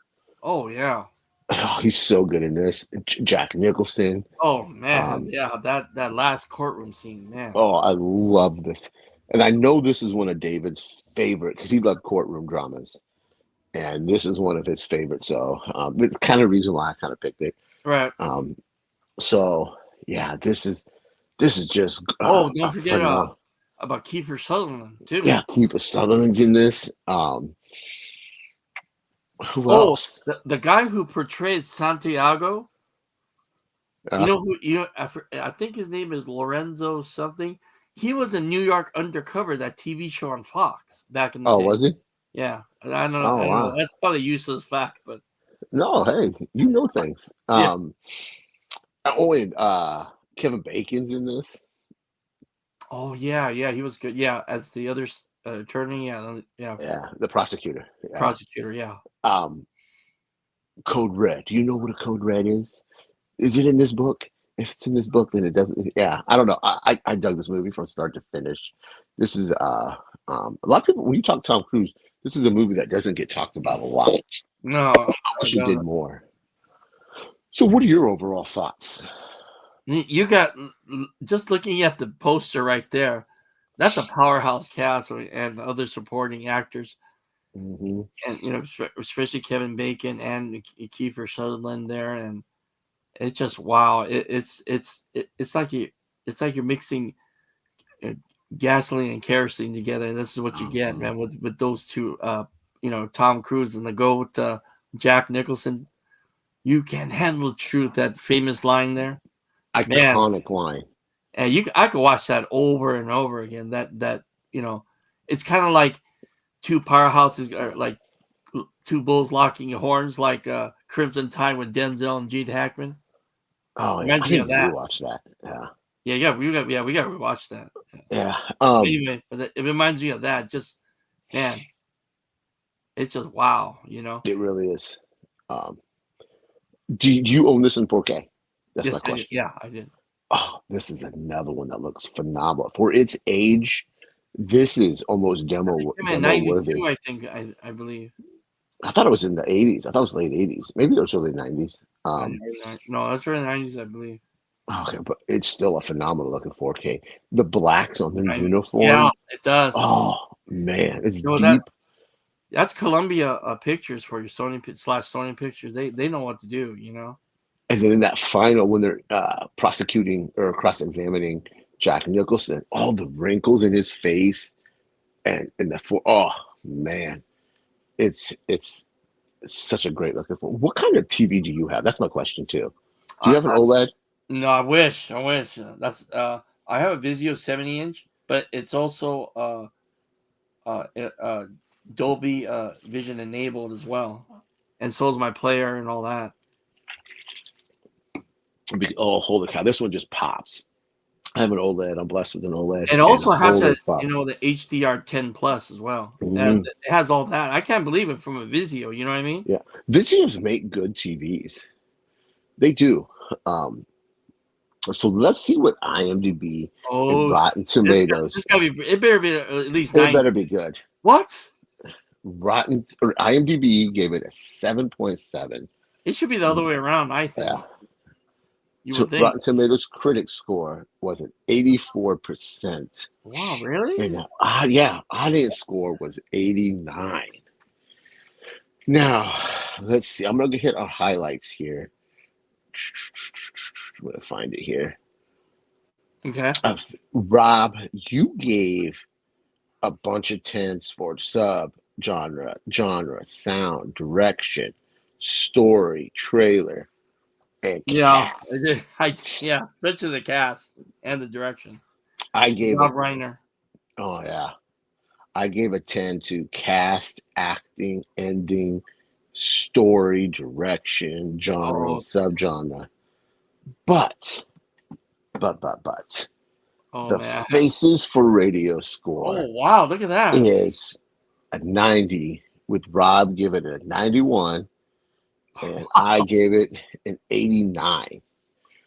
Oh yeah. oh, he's so good in this. Jack Nicholson. Oh man, Um, yeah. That last courtroom scene, man. oh, I love this. And I know this is one of David's favorite because he loved courtroom dramas. And this is one of his favorites. So it's kind of reason why I kind of picked it. Right. Um, so yeah, this is just Oh, don't forget phenomenal. about Kiefer Sutherland too. Yeah, Kiefer Sutherland's in this. Who Oh, else? the guy who portrayed Santiago. You Uh, know who? You know, I think his name is Lorenzo something. He was in New York Undercover, that TV show on Fox back in the oh, day. was he? Yeah, I don't know. I Oh don't know. wow. That's probably a useless fact, but No, hey, you know things. yeah. And Kevin Bacon's in this. Oh yeah, yeah. He was good. Yeah, as the other attorney. Yeah, yeah. Yeah, the prosecutor. Yeah. Prosecutor. Yeah. Um, Code Red. Do you know what a Code Red is? Is it in this book? If it's in this book, then it doesn't. Yeah, I don't know. I dug this movie from start to finish. This is a lot of people when you talk Tom Cruise, this is a movie that doesn't get talked about a lot. No, I wish it did more. So, what are your overall thoughts? you got just looking at the poster right there. That's a powerhouse cast and other supporting actors, Hmm. and especially Kevin Bacon and Kiefer Sutherland there, and it's just wow. It's like you're mixing uh, gasoline and kerosene together, and this is what you get, man, with those two. Tom Cruise and the GOAT, Jack Nicholson. You can handle the truth. That famous line there, man. Iconic line. And I could watch that over and over again. It's kind of like two powerhouses, or like two bulls locking horns, like Crimson Tide with Denzel and Gene Hackman. Oh yeah, I Reminds me need of to that. rewatch that. Yeah, We got to rewatch that. yeah. Anyway, but it reminds me of that. Just man, it's just wow. It really is. Um, do you own this in 4K? That's my Yes, I did. question. Yeah, I did. Oh, this is another one that looks phenomenal for its age. This is almost I demo worthy. 92. I think I believe. I thought it was in the 80s. I thought it was late 80s. Maybe it was early 90s. No, that's early 90s, I believe. Okay, but it's still a phenomenal looking 4K. The blacks on their Yeah, uniform. it does. Oh Man, it's You know deep. that's Columbia Pictures for your Sony Pictures. They know what to do. You know. And then in that final, when they're prosecuting or cross-examining Jack Nicholson, all the wrinkles in his face and oh man, it's such a great looking film. What kind of TV do you have? That's my question too. Do you have an I OLED? No, I wish. I wish. That's I have a Vizio 70-inch, but it's also uh, uh, Dolby Vision enabled as well, and so is my player and all that. Oh, holy cow! This one just pops. I have an OLED. I'm blessed with an OLED, It and also has holy a fuck! the HDR10 plus as well. Mhm. It has all that. I can't believe it from a Vizio. You know what I mean? Yeah, Vizios make good TVs. They do. Um, so let's see what IMDb and Oh, Rotten this Tomatoes. gotta be. It better be at least It 90. better be good. What? Rotten or IMDb gave it a 7.7. It should be the other way around. I Yeah. think. You would think. Rotten Tomatoes critic score was an 84%. Wow, really? And yeah, audience score was 89. Now, let's see. I'm gonna hit our highlights here. I'm gonna find it here. Okay. Rob, you gave a bunch of tens for genre, sound, direction, story, trailer, and Yeah, cast. yeah, especially the cast and the direction. I gave Rob it. Reiner. Oh yeah, I gave a 10 to cast, acting, ending, story, direction, genre, and Oh, subgenre. But, but, oh the man. Faces for Radio Oh score wow, look at that. is a 90, with Rob giving it a 91, and I gave it an 89.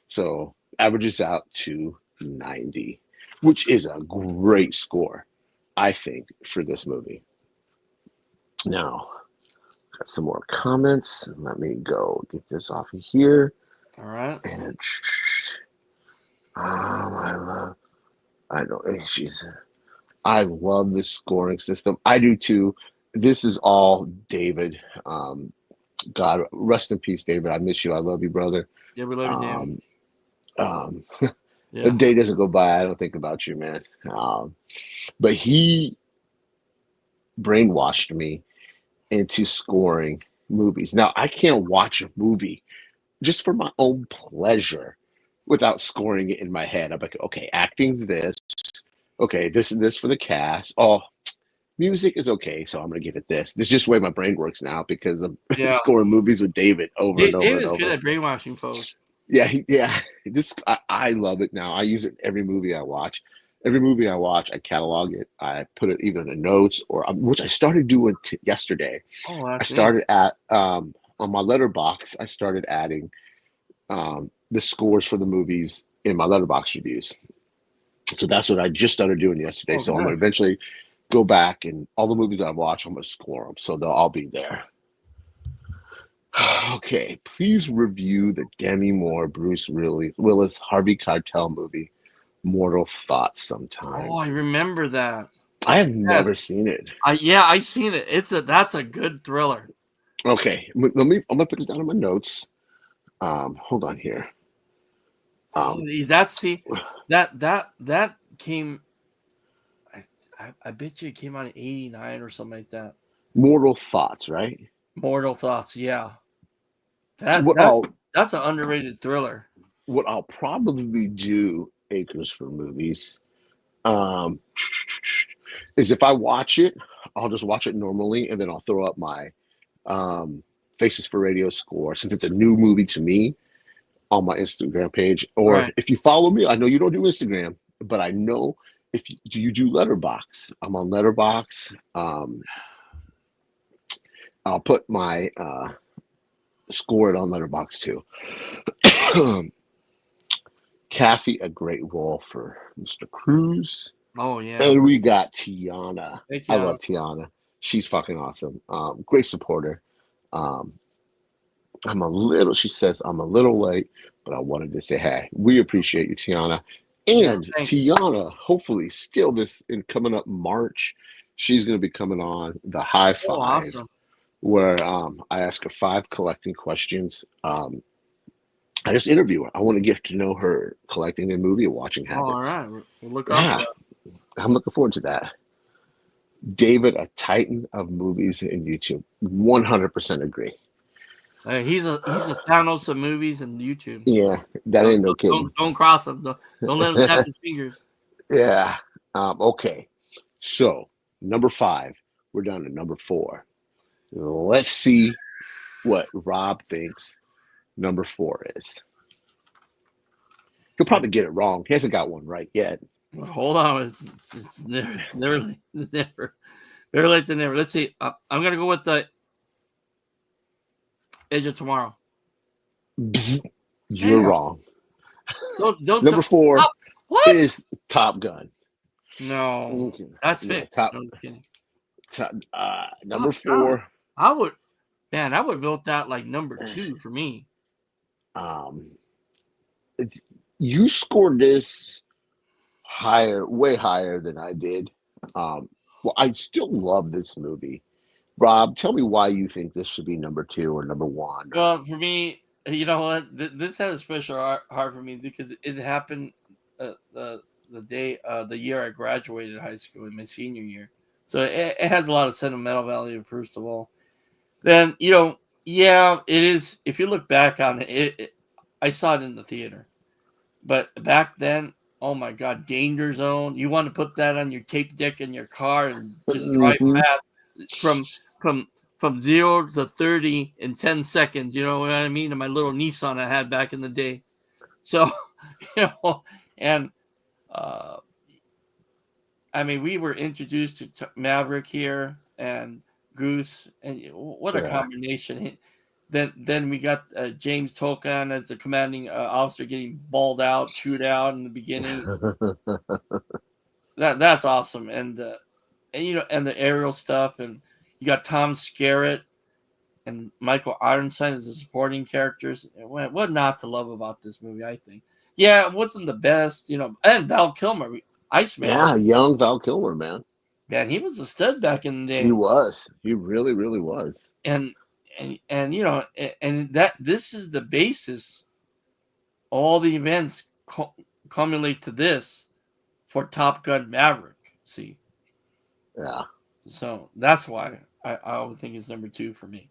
So averages out to 90, which is a great score, I think, for this movie. Now, got some more comments. Let me go get this off of here. All right. And I love this scoring system. I do too. This is all David. God, rest in peace, David. I miss you. I love you, brother. Yeah, we love you, David. Um, a Yeah. day doesn't go by I don't think about you, man. But he brainwashed me into scoring movies. Now I can't watch a movie just for my own pleasure without scoring it in my head. I'm like, okay, acting's this. Okay, this and this for the cast. Oh, music is okay, so I'm gonna give it this. This is just the way my brain works now because I'm Yeah. scoring movies with David over and over David and is good over. at brainwashing folks. Yeah, yeah. I love it now. I use it in every movie I watch. Every movie I watch, I catalog it. I put it either in the notes or which I started doing yesterday. Oh, I that's neat. started at on my letterbox. I started adding the scores for the movies in my letterbox reviews. So that's what I just started doing yesterday. Oh, So I'm good. gonna eventually go back and all the movies I watch, I'm gonna score them, so they'll all be there. Okay, please review the Demi Moore, Bruce Willis, Harvey Keitel movie, Mortal Thoughts sometime. Oh, I remember that. I have Yes. never seen it. I've seen it. That's a good thriller. Okay, I'm gonna put this down in my notes. Hold on here. That came. I bet you it came out in '89 or something like that. Mortal Thoughts, right? Mortal Thoughts, yeah. So That's an underrated thriller. what I'll probably do, Acres for Movies, is if I watch it, I'll just watch it normally, and then I'll throw up my Faces for Radio score, since it's a new movie to me, on my Instagram page. Or Right. if you follow me, I know you don't do Instagram, but I know if you do Letterboxd. I'm on Letterboxd. I'll put my score it on Letterboxd too. Kathy, a great role for Mr. Cruz. Oh yeah. And we got Tiana. Hey, I Tiana. love Tiana. She's fucking awesome. Great supporter. She says, I'm a little late, but I wanted to say, hey, we appreciate you, Tiana. And thanks. Tiana, hopefully still coming up March, She's going to be coming on the High Oh, Five, awesome. where I ask her 5 collecting questions. I just interview her. I want to get to know her collecting and movie watching Oh, all habits. right. We'll look out for Yeah, that. I'm looking forward to that. David, a titan of movies and YouTube. 100% agree. He's a Thanos of movies and YouTube. Yeah, that Don't ain't no don't, kidding. don't, don't cross him. Don't let him snap his fingers. Yeah. Okay. So, number 5. We're down to number 4. Let's see what Rob thinks number 4 is. He'll probably get it wrong. He hasn't got one right yet. Hold on. It's never better late than never. Let's see. I'm gonna go with the Edge of Tomorrow. Bzz, you're Damn. wrong. Don't Number 4 what? is Top Gun. No, Okay. that's Yeah, fake. top, No, I'm just kidding. number Top Gun. 4. I would vote that like number 2 for me. Um, you scored this higher, way higher than I did. Well, I still love this movie. Rob, tell me why you think this should be number 2 or number 1. Or... Well, for me, you know what? This has a special heart for me because it happened the day, the year I graduated high school in my senior year. So it has a lot of sentimental value, first of all. Then, yeah, it is. If you look back on it, I saw it in the theater. But back then, oh my God, Danger Zone. You want to put that on your tape deck in your car and just drive Mhm. fast from from from 0 to 30 in 10 seconds. You know what I mean? And my little Nissan I had back in the day. So, and uh, I mean, we were introduced to Maverick here and Goose, and what a Yeah. combination! Then we got James Tolkan as the commanding officer getting balled out, chewed out in the beginning. That's awesome, and and the aerial stuff, and you got Tom Skerritt and Michael Ironside as the supporting characters. What not to love about this movie? I think, yeah, it wasn't the best, and Val Kilmer, Iceman. Yeah, young Val Kilmer, man. Man, he was a stud back in the He day, was. He really, really was. and and that this is the basis. All the events culminate to this for Top Gun Maverick. See, Yeah. so that's why I would think it's number 2 for me.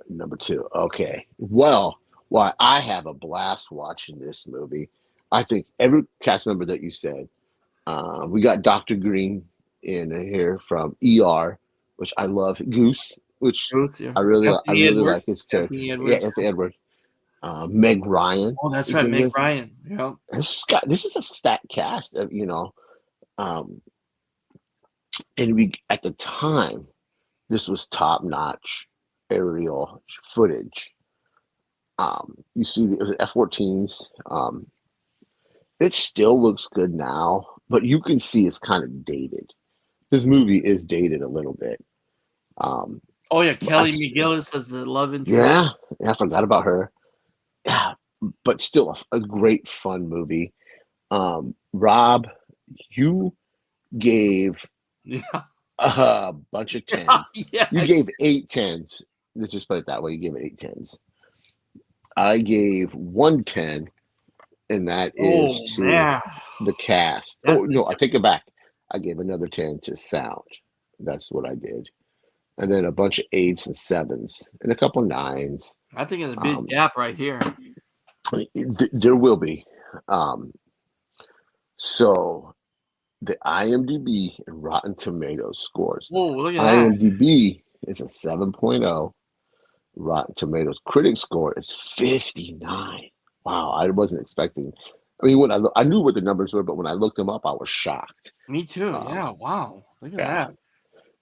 Number 2. Okay. Well, why I have a blast watching this movie. I think every cast member that you said. We got Dr. Green in here from ER, which I love. Goose, which Bruce, yeah. I Anthony really Edwards. like his character. Anthony Yeah, Edwards. Anthony Edward. Meg Ryan Oh, that's is right, in Meg this. Ryan. Yeah. This is a stacked cast of, um, and we at the time this was top notch aerial footage. You see, it was F-14s. It still looks good now, but you can see it's kind of dated. This movie is dated a little bit. Um, Oh yeah, but I Kelly s- McGillis as the love interest. yeah, I forgot about her. Yeah, but still a great fun movie. Rob, you gave Yeah. a bunch of tens. Yeah. You gave 8 tens. Let's just put it that way. You gave it 8 tens. I gave 110, and that is Oh to man. the cast. That Oh no, I take it back. I gave another 10 to sound. That's what I did. And then a bunch of 8s and 7s and a couple 9s. I think it's a big gap right here. There will be. So the IMDb and Rotten Tomatoes scores. Whoa, look at that. IMDb is a 7.0. Rotten Tomatoes critic score is 59. Wow, I wasn't expecting. I mean, I knew what the numbers were, but when I looked them up, I was shocked. Me too. Um, Yeah. Wow. Look at yeah, that.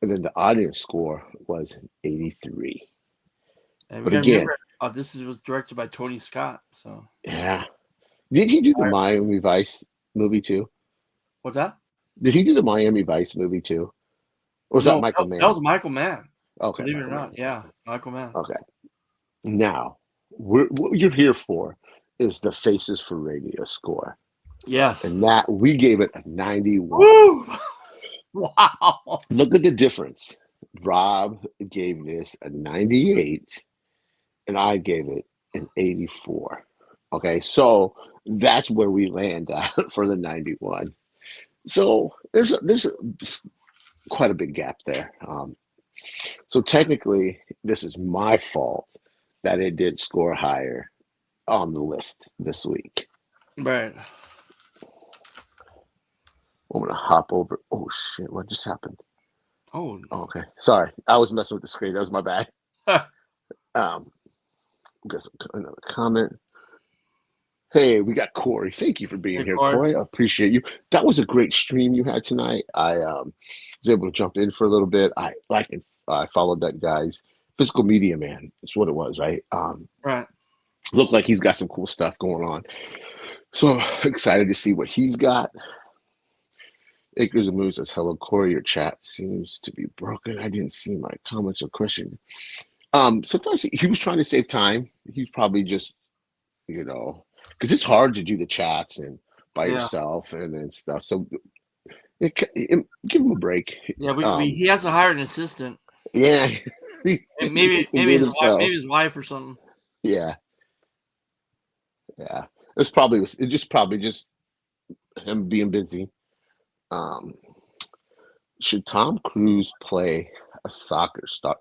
and then the audience score was 83. And we But gotta again, remember, was directed by Tony Scott. So yeah, did he do the Miami Vice movie too? what's that? Did he do the Miami Vice movie too? Or was that No, Michael that Mann? was Michael Mann. Okay, Believe it or Michael Mann. not, yeah, Michael Mann. Okay. Now, what you're here for is the Faces for Radio score. Yes. And that we gave it a 91. Woo! Wow. Look at the difference. Rob gave this a 98, and I gave it an 84. Okay, so that's where we land at for the 91. So there's quite a big gap there. So technically, this is my fault that it did score higher on the list this week. Right. I'm gonna hop over. Oh shit! What just happened? Oh. Okay, sorry, I was messing with the screen. That was my bad. Um, got another comment. Hey, we got Corey. Thank you for being Hey, here, Corey. Corey. I appreciate you. That was a great stream you had tonight. I was able to jump in for a little bit. I followed that guy's physical media man. That's what it was, right? Right. Looked like he's got some cool stuff going on. So I'm excited to see what he's got. Acres of Moon says, hello, Corey. Your chat seems to be broken. I didn't see my comments or question. Sometimes he was trying to save time. He's probably just, because it's hard to do the chats and by Yeah. yourself and then stuff. So give him a break. Yeah. He has to hire an assistant. Yeah. Maybe his wife or something. Yeah. Yeah. It's probably just him being busy. Should Tom Cruise play a soccer star?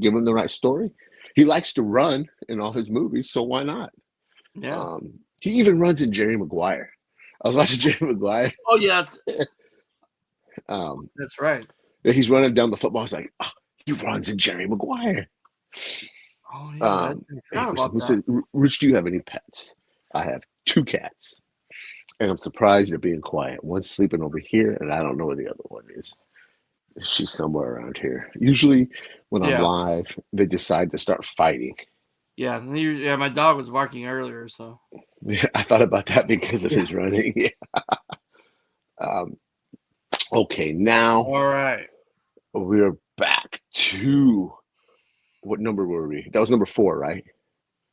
Give him the right story. He likes to run in all his movies, so why not? Yeah. He even runs in Jerry Maguire. I was watching Jerry Maguire. Oh yeah. Um, That's right. he's running down the football. He's like, oh, he runs in Jerry Maguire. Oh yeah. I forgot about He that. said, Rich, do you have any pets? I have 2 cats. And I'm surprised they're being quiet. One's sleeping over here, and I don't know where the other one is. She's somewhere around here. Usually, when I'm live, they decide to start fighting. Yeah, my dog was barking earlier, so. Yeah, I thought about that because of his running. Yeah. Okay, now. All right. We're back to what number were we? That was number 4, right?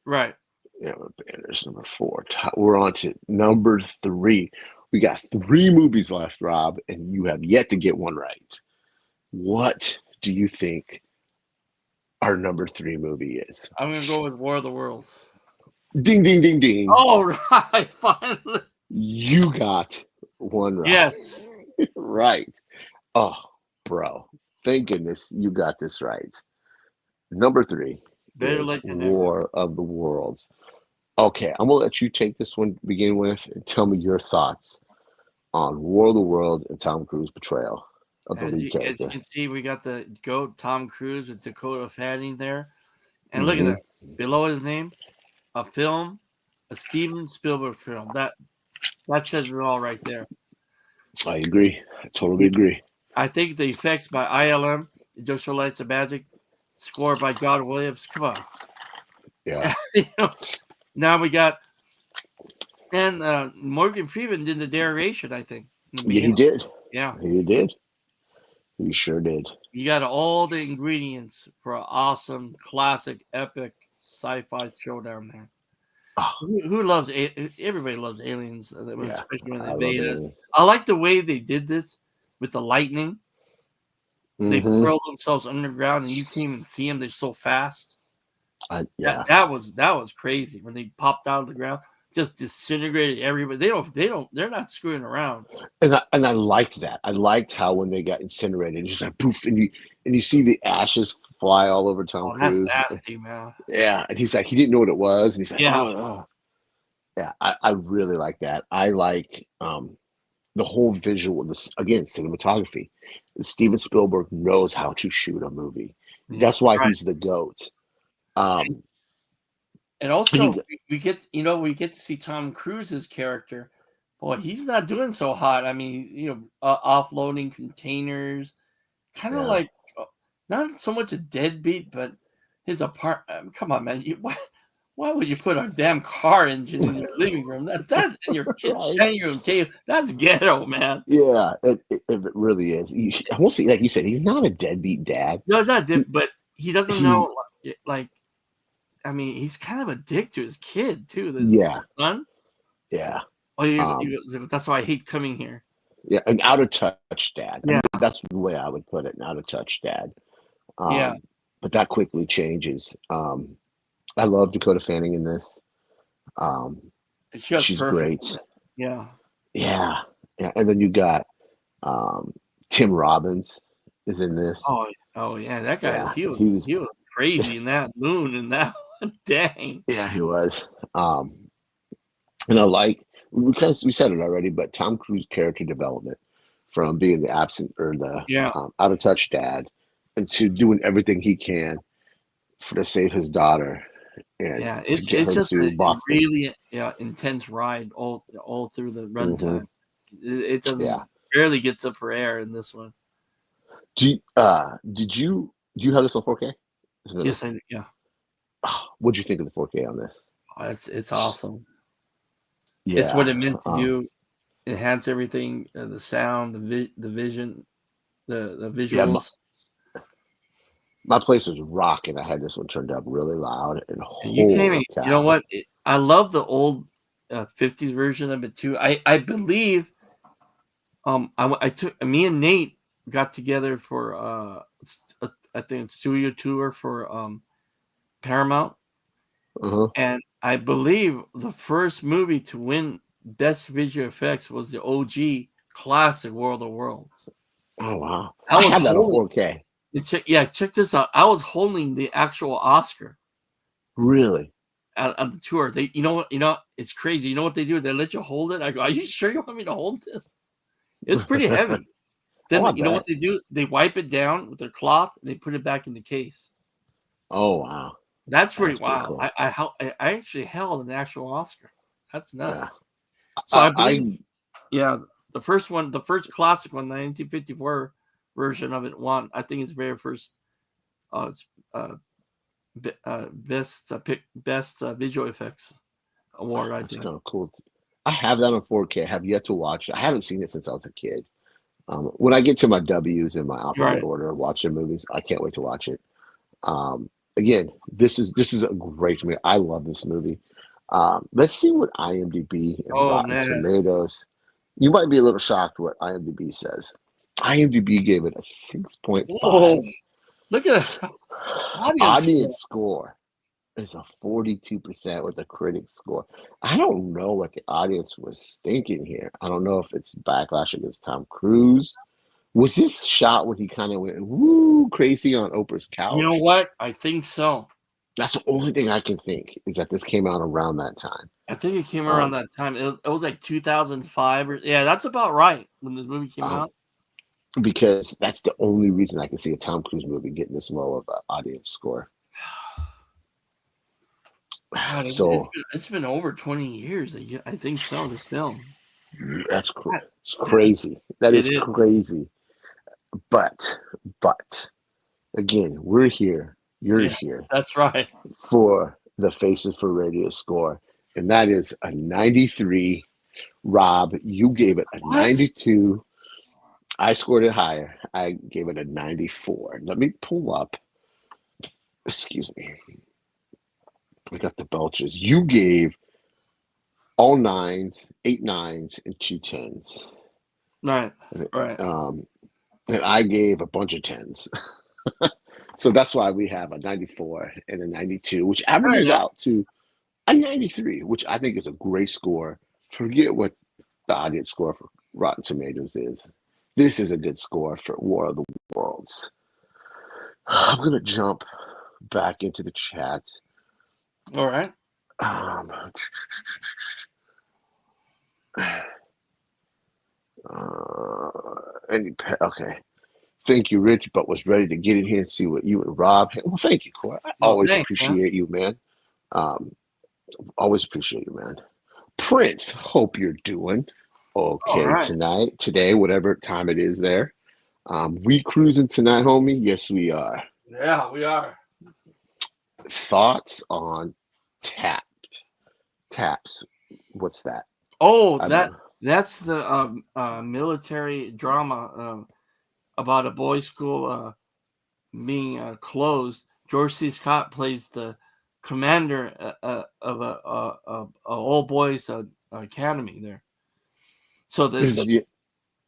Right. Yeah, Banner's number 4. We're on to number 3. We got 3 movies left, Rob, and you have yet to get one right. What do you think our number 3 movie is? I'm gonna go with War of the Worlds. Ding, ding, ding, ding. Oh, right. Finally. You got one right. Yes. Right. Oh, bro. Thank goodness you got this right. Number 3 is War of the Worlds. Okay, I'm going to let you take this one to begin with and tell me your thoughts on War of the Worlds and Tom Cruise's portrayal of the lead character. As you can see, we got the GOAT Tom Cruise with Dakota Fanning there. And look at that. Below his name, a Steven Spielberg film. That says it all right there. I agree. I totally agree. I think the effects by ILM, Industrial Lights and Magic, scored by John Williams. Come on. Yeah. Now we got, and Morgan Freeman did the narration, I think. Yeah, he did. Yeah. He did. He sure did. You got all the ingredients for an awesome, classic, epic sci-fi showdown there. Oh. Who loves everybody loves aliens, especially when they invade us. I like the way they did this with the lightning. They throw themselves underground and you can't even see them. They're so fast. Yeah. That was crazy when they popped out of the ground, just disintegrated everybody. They're not screwing around. And I liked that. I liked how when they got incinerated, just like poof, and you see the ashes fly all over Tom Cruise. That's nasty, man. Yeah, and he's like, he didn't know what it was, and he's like, oh. Yeah, I really like that. I like the whole visual. This again, cinematography. Steven Spielberg knows how to shoot a movie. Yeah, that's why he's the GOAT. And also, we get to see Tom Cruise's character. Boy, he's not doing so hot. I mean, offloading containers, kind of like not so much a deadbeat, but his apartment. Come on, man! Why would you put a damn car engine in your living room? That's in your dining room table. That's ghetto, man. Yeah, it really is. I won't say, like you said, he's not a deadbeat dad. No, it's not deadbeat, but he doesn't know. Like, I mean, he's kind of a dick to his kid too. The son. Yeah. Oh, that's why I hate coming here. Yeah, an out of touch dad. I Yeah, mean, that's the way I would put it, an out of touch dad. yeah. But that quickly changes. I love Dakota Fanning in this. Um, She was she's perfect. great. Yeah. Yeah, yeah. And then you got um, Tim Robbins is in this. Oh yeah, that guy. Yeah, He was he was. he was crazy in that moon and that one. Dang. Yeah, he was. And I like because we said it already, but Tom Cruise character development from being the absent or the Yeah, out of touch dad and to doing everything he can for to save his daughter and yeah. to It's get it's her just to a Boston. really intense ride all through the Hmm. runtime. It doesn't Yeah. barely gets up for air in this one. Do you have this on 4K? Yes, yeah. What'd you think of the 4K on this? It's awesome. It's what Yeah. it meant to do. Enhance everything, the sound, the vision, the Yeah, visuals. my place was rocking. I had this one turned up really loud and And you came in. holy You know cow. what? I love the old 50s version of it too. I believe I took me and Nate got together for I think it's studio tour for Paramount, Uh-huh. and I believe the first movie to win best visual effects was the OG classic World of Worlds. Oh wow. I I was have that on holding 4K. check this out. I was holding the actual Oscar Really? on the tour. They it's crazy. You know what they do? They let you hold it. I go, are you sure you want me to hold it? It's pretty heavy. Oh, Then I you know what bet. they do? They wipe it down with their cloth and they put it back in the case. Oh wow. That's pretty That's pretty wild. cool. I actually held an actual Oscar. That's Yeah. nuts. So I believe, I yeah, the first one, the first classic one, the 1954 version of it won. I think it's very first uh, uh, best visual effects award. I that's think. kind of cool. I have that on 4K. I have yet to watch it. I haven't seen it since I was a kid. When I get to my W's in my alphabet Right. order of watching movies, I can't wait to watch it. Again, this is a great movie. I love this movie. Let's see what IMDb and Oh Rotten man. Tomatoes. You might be a little shocked what IMDb says. IMDb gave it a 6.5. Whoa! Look at the audience score. Audience score is a 42% with a critic score. I don't know what the audience was thinking here. I don't know if it's backlash against Tom Cruise. Was this shot when he kind of went woo crazy on Oprah's You know couch? what? I think so. That's the only thing I can think is that this came out around that time. I think it came around Um, that time. It was like 2005 or yeah, that's about right when this movie came um, out. because that's the only reason I can see a Tom Cruise movie getting this low of an audience score. God, So it's been over 20 years. I think so. This film. God, it's that's crazy. That it is is. crazy. But again, we're here. You're Yeah, here that's right. for the Faces for Radio score, and that is a 93. Rob, you gave it a What? 92. I scored it higher. I gave it a 94. Let me pull up. Excuse me. I got the belches. You gave all nines, 8 9s, and 2 10s. Right. And, Right. um, and I gave a bunch of tens. So that's why we have a 94 and a 92, which Fair averages enough. out to a 93, which I think is a great score. Forget what the audience score for Rotten Tomatoes is. This is a good score for War of the Worlds. I'm going to jump back into the chat. All right. Um, okay. Thank you, Rich, but was ready to get in here and see what you and Rob had. Well, thank you, Corey. I No, always thanks, man. appreciate you, man. Um, always appreciate you, man. Prince, hope you're doing All okay right. today, whatever time it is there. We cruising tonight, homie? Yes, we are. Yeah, we are. Thoughts on tap taps? What's that? Oh, I'm, that's the military drama about a boys' school being closed. George C. Scott plays the commander of a all boys academy there. So this is the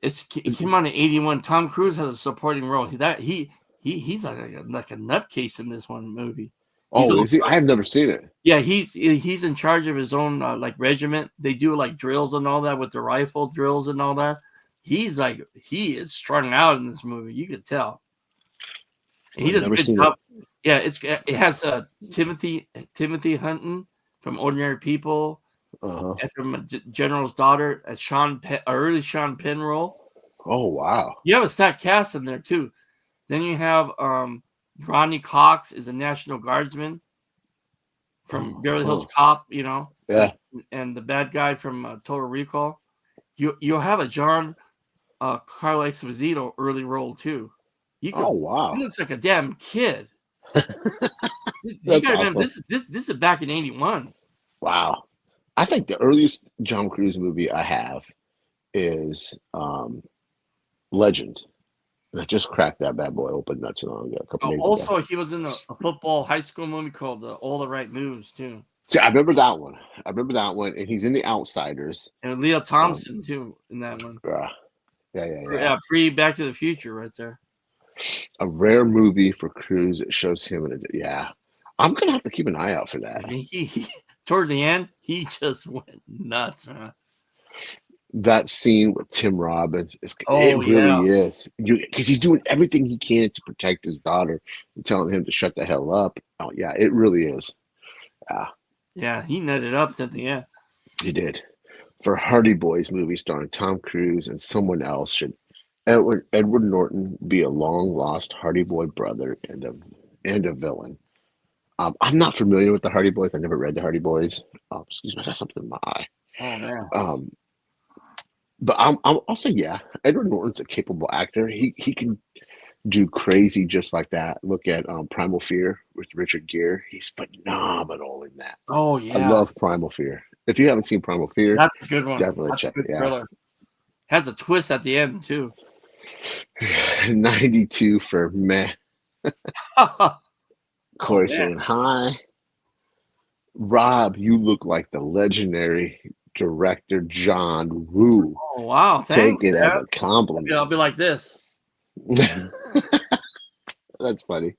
It came out in 81. Tom Cruise has a supporting role. He's like a nutcase in this one movie. Oh, is he? I have never seen it. Yeah, he's in charge of his own like regiment. They do like drills and all that with the rifle drills and all that. He is strung out in this movie. You could tell. And he does a good job. Yeah, it has Timothy Hutton from Ordinary People, and from General's Daughter, early Sean Penn role. Oh wow! You have a stacked cast in there too. Then you have Rodney Cox is a National Guardsman from Beverly Hills Cop, you know. Yeah. And the bad guy from Total Recall. You'll have a John Carlo Esposito early role too. Wow! He looks like a damn kid. You gotta remember, this is back in 81. Wow. I think the earliest Tom Cruise movie I have is Legend. And I just cracked that bad boy open not too long ago, a couple days ago. Also, he was in a football high school movie called All the Right Moves too. See, I remember that one. And he's in The Outsiders. And Leo Thompson too in that one. Yeah. Pre Back to the Future right there. A rare movie for Cruise. It shows him I'm gonna have to keep an eye out for that. I mean, he toward the end, he just went nuts, man. That scene with Tim Robbins, it really is. Because he's doing everything he can to protect his daughter and telling him to shut the hell up. Oh yeah, it really is. Yeah, he nutted up at the end. He did. For Hardy Boys movie starring Tom Cruise and someone else, should Edward Norton be a long-lost Hardy Boy brother and a villain? I'm not familiar with the Hardy Boys. I never read the Hardy Boys. Excuse me, I got something in my eye. Oh man. But I'll say Edward Norton's a capable actor. He can do crazy just like that. Look at Primal Fear with Richard Gere. He's phenomenal in that. Oh yeah, I love Primal Fear. If you haven't seen Primal Fear, that's a good one. Definitely check it out. Has a twist at the end too. 92 for meh. Corey saying hi. Rob, you look like the legendary director John Woo. Oh wow! Take it as a compliment. I'll be like this. That's funny.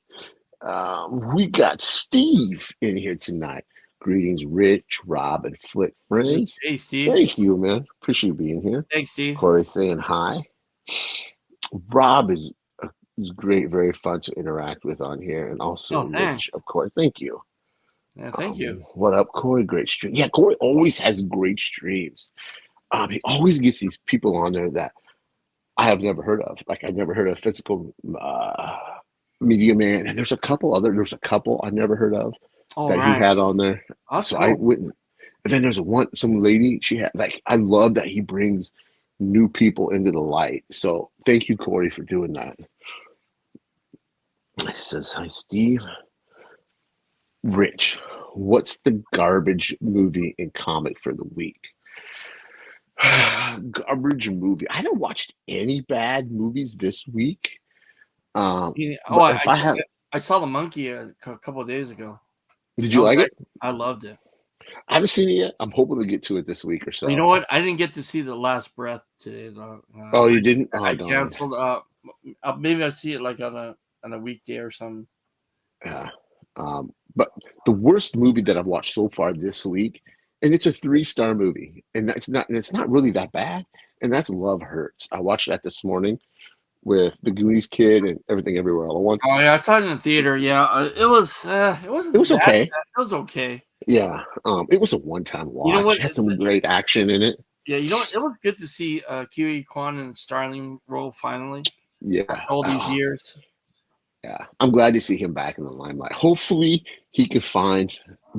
We got Steve in here tonight. Greetings, Rich, Rob, and Flick friends. Hey, Steve. Thank you, man. Appreciate you being here. Thanks, Steve. Corey saying hi. Rob is great, very fun to interact with on here, and also Rich, of course. Thank you. Yeah, thank you. What up, Corey? Great stream. Yeah, Corey always has great streams. He always gets these people on there that I have never heard of. Like I've never heard of Physical Media Man, and there's a couple I never heard of he had on there. That's cool. I wouldn't. And then there's some lady she had. Like I love that he brings new people into the light. So thank you, Corey, for doing that. It says hi, Steve. Rich, what's the garbage movie and comic for the week? Garbage movie. I haven't watched any bad movies this week. I saw The Monkey a couple of days ago. Did you like it? I loved it. I haven't seen it yet. I'm hoping to get to it this week or so. You know what? I didn't get to see The Last Breath today, though. Oh, you didn't? I canceled. Maybe I'll see it like on a weekday or something. Yeah. But the worst movie that I've watched so far this week, and it's a 3-star movie, and it's not really that bad, and that's Love Hurts. I watched that this morning with the Goonies kid and Everything Everywhere All at Once. Oh yeah, I saw it in the theater. Yeah, it was okay. It was okay. Yeah, it was a one-time watch. You know what? It had some great action in it. Yeah, you know what? It was good to see Kiwi Kwan in the starring role finally. Yeah, all these years. Yeah, I'm glad to see him back in the limelight. Hopefully, he can find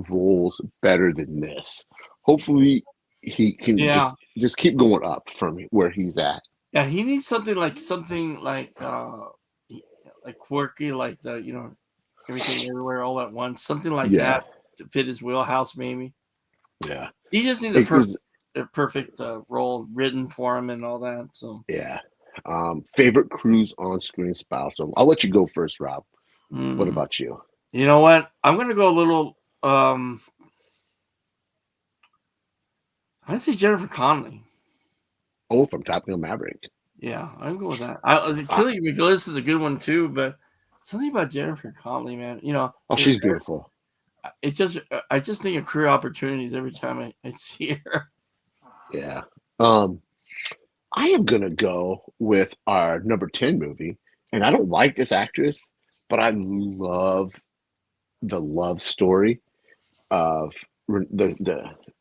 roles better than this. Hopefully, he can just keep going up from where he's at. Yeah, he needs something like quirky, like Everything Everywhere All at Once, something like that to fit his wheelhouse, maybe. Yeah, he just needs a perfect role written for him and all that. So yeah. Favorite Cruise on-screen spouse. So I'll let you go first, Rob. What about you? You know what? I'm gonna go a little. I'd say Jennifer Connelly. Oh, from Top Gun Maverick. Yeah, I'm good with that. Killing McGillis is a good one too, but something about Jennifer Connelly, man. Oh, she's beautiful. I just think of career opportunities every time I see her. Yeah. I am gonna go with our number 10 movie, and I don't like this actress, but I love the love story of the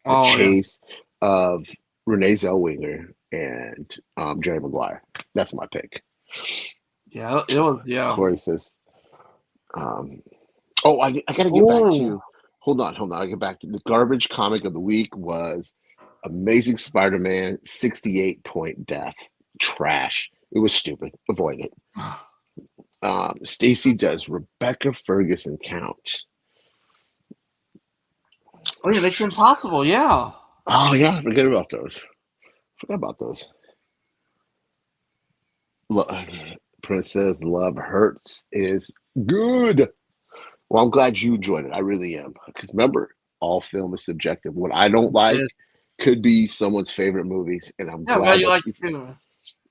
Oh yeah, chase of Renee Zellweger and Jerry Maguire. That's my pick. yeah, it was Corey says, um, "Oh, I got to get back Oh to. Hold on, hold on. I get back to the garbage comic of the week was Amazing Spider-Man 68 Point Death. Trash. It was stupid. Avoid it. Stacy does Rebecca Ferguson count? oh yeah, Mission Impossible. Yeah. Oh yeah, forget about those. Forgot about those. Princess Love Hurts is good. Well, I'm glad you enjoyed it. I really am. Because remember, all film is subjective. What I don't like Yes. could be someone's favorite movies, and I'm Yeah, I'm glad glad you that liked you. it too.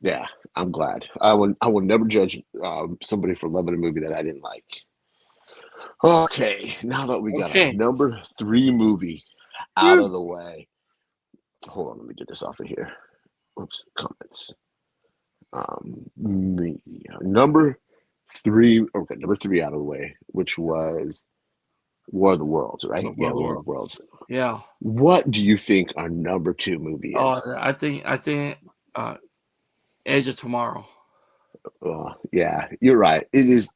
Yeah, I'm glad. I will never judge somebody for loving a movie that I didn't like. Okay, now that we got our Okay. number 3 movie out of Woo. the way, hold on, let me get this off of here. Oops, comments. Media number 3. Okay, number 3 out of the way, which was War of the Worlds, right? Yeah, World War of War. the Worlds. Yeah. What do you think our number 2 movie Oh, is? I think uh, Edge of Tomorrow. Yeah, you're right. It is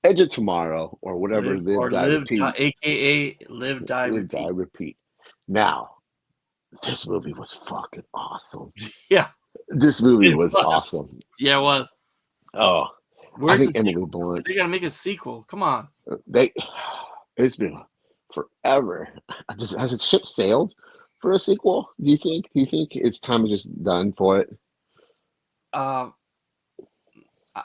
Edge of Tomorrow or whatever. Live, die, Live, repeat. aka Live, Die, Live, die, Repeat. repeat. Now, this movie was fucking awesome. Yeah, This movie it was was. awesome. Yeah, it was. Oh, I Where's the think Emily sequel? Blunt. They gotta make a sequel. Come on. They, it's been forever. Has it ship sailed for a sequel? Do you think? Do you think it's time just done for it? Uh, I,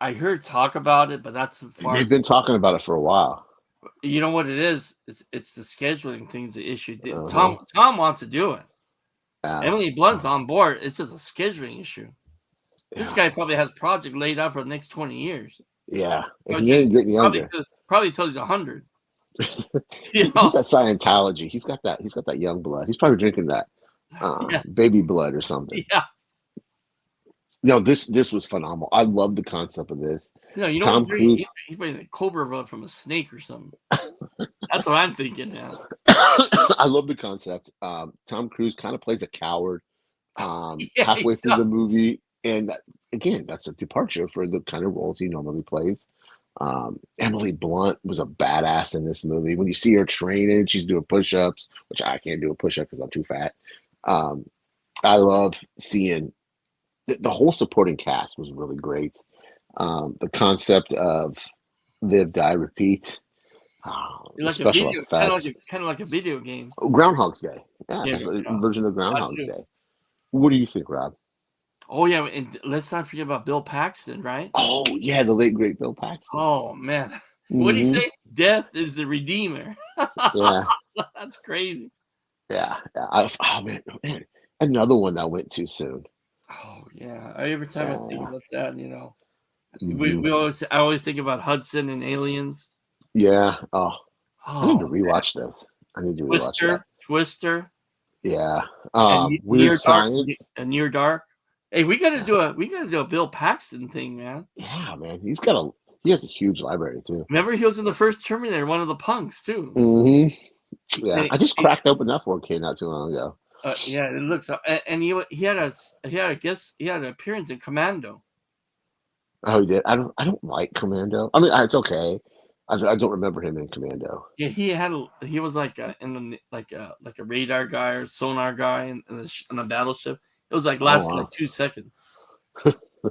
I heard talk about it, but that's as far They've as been talking about it for a while. you know what it is. It's the scheduling thing's the issue. Uh-huh. Tom wants to do it. Yeah. Emily Blunt's on board. It's just a scheduling issue. This Yeah. guy probably has project laid out for the next 20 years. Yeah. And he ain't getting younger. Probably till he's 100. He's You know? at Scientology. He's got that young blood. He's probably drinking that Yeah. baby blood or something. Yeah. No, this was phenomenal. I love the concept of this. You know Tom Cruise. he's bringing the cobra blood from a snake or something. That's what I'm thinking now. I love the concept. Tom Cruise kind of plays a coward Yeah, halfway through the movie, and again, that's a departure for the kind of roles he normally plays. Emily Blunt was a badass in this movie. When you see her training, she's doing push-ups, which I can't do a push-up because I'm too fat. Um, I love seeing the whole supporting cast was really great. The concept of live, die, repeat. like a Special video, kind effects. of like a video game. Groundhog's Day. Yeah, Yeah, it's a yeah, version of that Groundhog's too. Day. What do you think, Rob? Oh yeah, and let's not forget about Bill Paxton, right? Oh yeah, the late great Bill Paxton. Oh man, what do you Hmm. say? Death is the redeemer. Yeah, That's crazy. yeah. Oh man, another one that went too soon. Oh yeah, every time I think Yeah. about that, Hmm. I always think about Hudson and Aliens. Yeah. Oh, I need to Oh man, rewatch this. I need to rewatch that. Twister, Yeah. and Weird Science. Near Dark. Hey, we gotta do a Bill Paxton thing, man. Yeah, man. He has a huge library too. Remember, he was in the first Terminator, one of the punks too. Hmm. Yeah. And I just cracked open that 4K not too long ago. yeah, it looks, and he had an appearance in Commando. Oh, he did. I don't like Commando. I mean, it's okay. I don't remember him in Commando. Yeah, he was like in the like a radar guy or sonar guy in a battleship. It was like Oh lasted like wow. 2 seconds.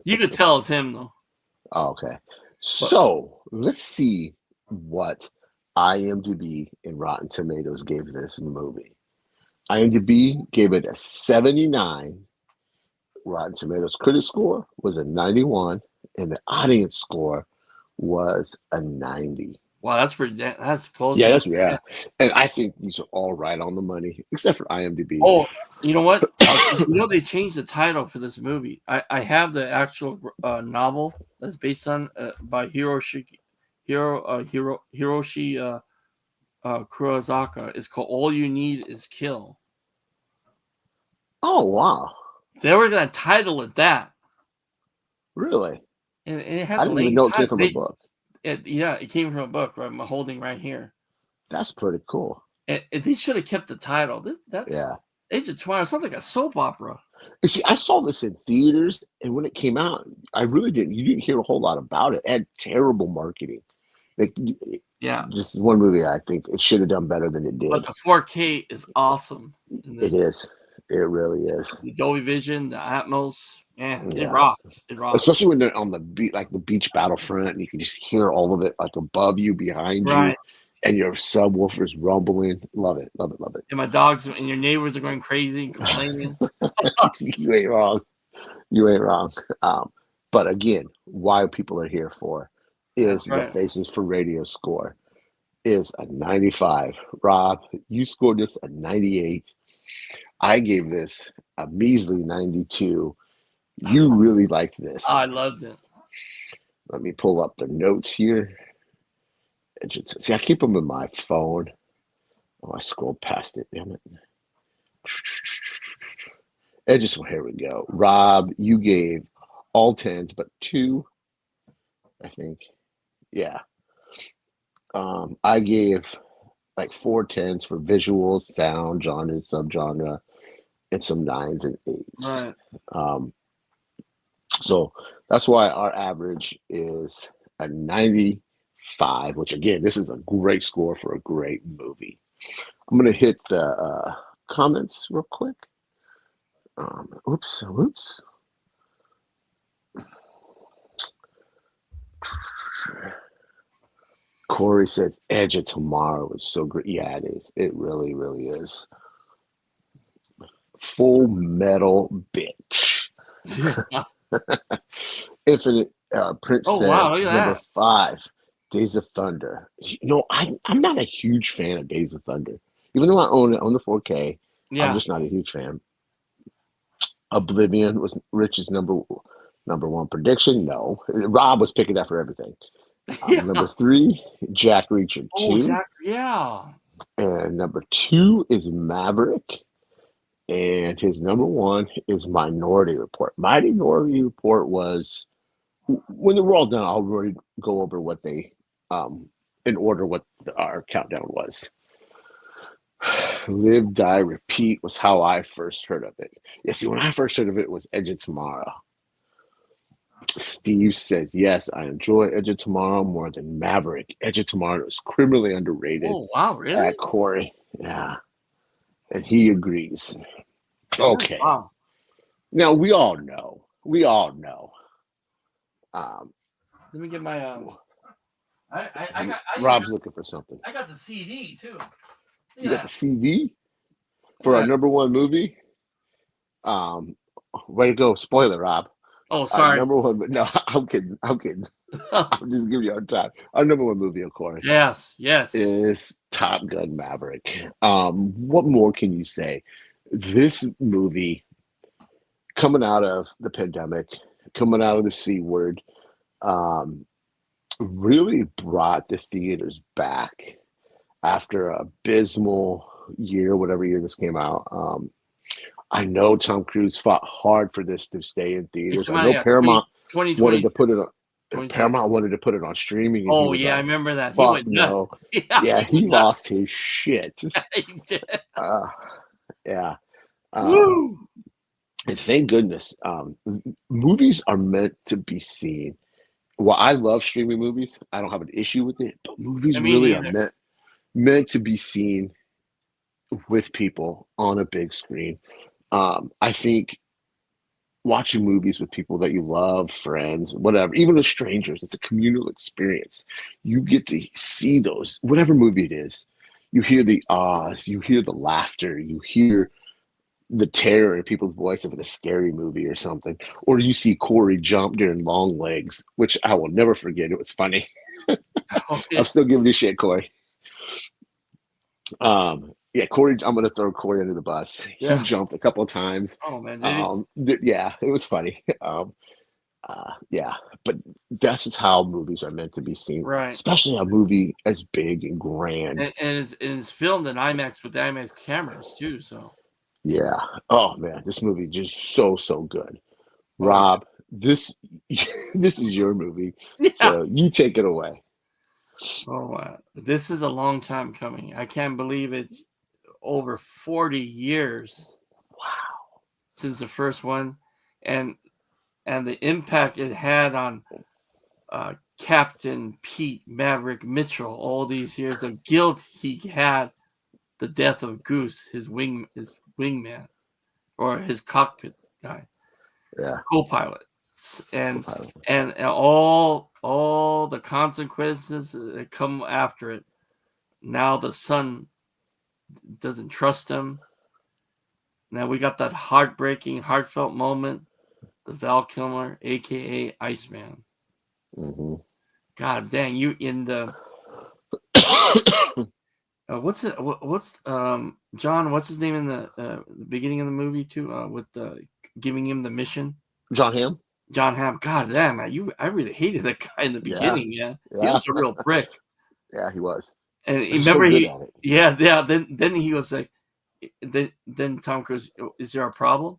You could tell it's him though. Oh, okay. But So let's see what IMDb and Rotten Tomatoes gave this movie. IMDb gave it a 79. Rotten Tomatoes critic score was a 91, and the audience score was a 90. Wow, that's pretty. That's close Yeah, to. that's yeah. And I think these are all right on the money, except for IMDb. Oh, you know what? They changed the title for this movie. I have the actual novel that's based on by Hiroshi Kurosaka. It's called All You Need Is Kill. Oh wow, They were gonna title it that, really? and it has I a didn't even lame know it came title. from a book. It came from a book. Right, I'm holding right here. That's pretty cool. They should have kept the title. That Yeah. Age of Tomorrow sounds like a soap opera. And see, I saw this in theaters, and when it came out, I really didn't. You didn't hear a whole lot about it. It had terrible marketing. Like, Yeah, this is one movie I think it should have done better than it but did. the 4K is awesome in It this. is. It really is. The Dolby Vision, the Atmos, man, it Yeah. rocks. It rocks. Especially when they're on the beach, like the beach battlefront, and you can just hear all of it, like above you, behind you, Right. and your subwoofer's rumbling. Love it, love it, love it. And my dogs and your neighbors are going crazy and complaining. You ain't wrong. You ain't wrong. But again, why people are here for is That's the right. Faces for Radio score is a 95. Rob, you scored this a 98. I gave this a measly 92. You really liked this. I loved it. Let me pull up the notes here. See, I keep them in my phone. Oh, I scrolled past it. Damn it. Here we go. Rob, you gave all tens, but two, I think. Yeah. I gave like 4 tens for visuals, sound, genre, subgenre, and some nines and eights. Right. So that's why our average is a 95, which again, this is a great score for a great movie. I'm going to hit the comments real quick. Oops. Corey says Edge of Tomorrow is so great. Yeah, it is. It really, really is. Full Metal Bitch. Infinite Prince Oh wow, says look at number that. 5, Days of Thunder. I'm not a huge fan of Days of Thunder. Even though I own it on the 4K, I'm Yeah. just not a huge fan. Oblivion was Rich's number one prediction. No, Rob was picking that for everything. Yeah. Number 3, Jack Reacher Oh, 2, Zach. Yeah. and number 2 is Maverick, and his number 1 is Minority Report. Minority Report was when we're all done. I'll already go over what they in order what our countdown was. Live, Die, Repeat was how I first heard of it. Yeah, see, when I first heard of it was Edge of Tomorrow. Steve says, yes, I enjoy Edge of Tomorrow more than Maverick. Edge of Tomorrow is criminally underrated Oh wow, really? at Corey. Yeah. And he agrees. Okay. Wow. Now we all know. Let me get my I got Rob's looking for something. I got the CD too. You got the CD for our number 1 movie? Way to go. Spoiler, Rob. Oh, sorry. Number 1, but no, I'm kidding. I'm just giving you a hard time. Our number 1 movie, of course, Yes. is Top Gun Maverick. What more can you say? This movie, coming out of the pandemic, coming out of the C word, really brought the theaters back after an abysmal year, whatever year this came out. I know Tom Cruise fought hard for this to stay in theaters. I know Paramount wanted to put it on. Paramount wanted to put it on streaming. And oh yeah, I remember that. Fuck no. Yeah, he lost his shit. He did. Yeah. Woo! And thank goodness, movies are meant to be seen. Well, I love streaming movies. I don't have an issue with it, but movies really are meant to be seen with people on a big screen. I think watching movies with people that you love, friends, whatever, even with strangers, it's a communal experience. You get to see those, whatever movie it is. You hear the ahs, you hear the laughter, you hear the terror in people's voice if it's a scary movie or something. Or you see Corey jump during Long Legs, which I will never forget. It was funny. I'm still giving you shit, Corey. Yeah, Corey. I'm gonna throw Corey under the bus. He Yeah. jumped a couple of times. Oh man, did he? Yeah, it was funny. Yeah, but that's just how movies are meant to be seen, Right. especially a movie as big and grand. And it's filmed in IMAX with IMAX cameras too. So. Yeah. Oh man, this movie just so good. Oh yeah. Rob, this this is your movie, Yeah. so you take it away. Oh wow. This is a long time coming. I can't believe it's over 40 years Wow. since the first one, and the impact it had on Captain Pete Maverick Mitchell all these years, the guilt he had, the death of Goose, his wingman, or his cockpit guy, Yeah. co-pilot, and Co-pilot. and all the consequences that come after it. Now the son doesn't trust him. Now we got that heartbreaking, heartfelt moment with Val Kilmer, aka Iceman. Hmm. God dang, you in the what's it? What's John? What's his name in the beginning of the movie too? With giving him the mission, John Hamm? John Hamm. God damn, man, I really hated that guy in the Yeah. beginning. Yeah, he Yeah. was a real prick. Yeah, he was. And He's so remember good at it. yeah. Then he was like, then Tom Cruise, is there a problem?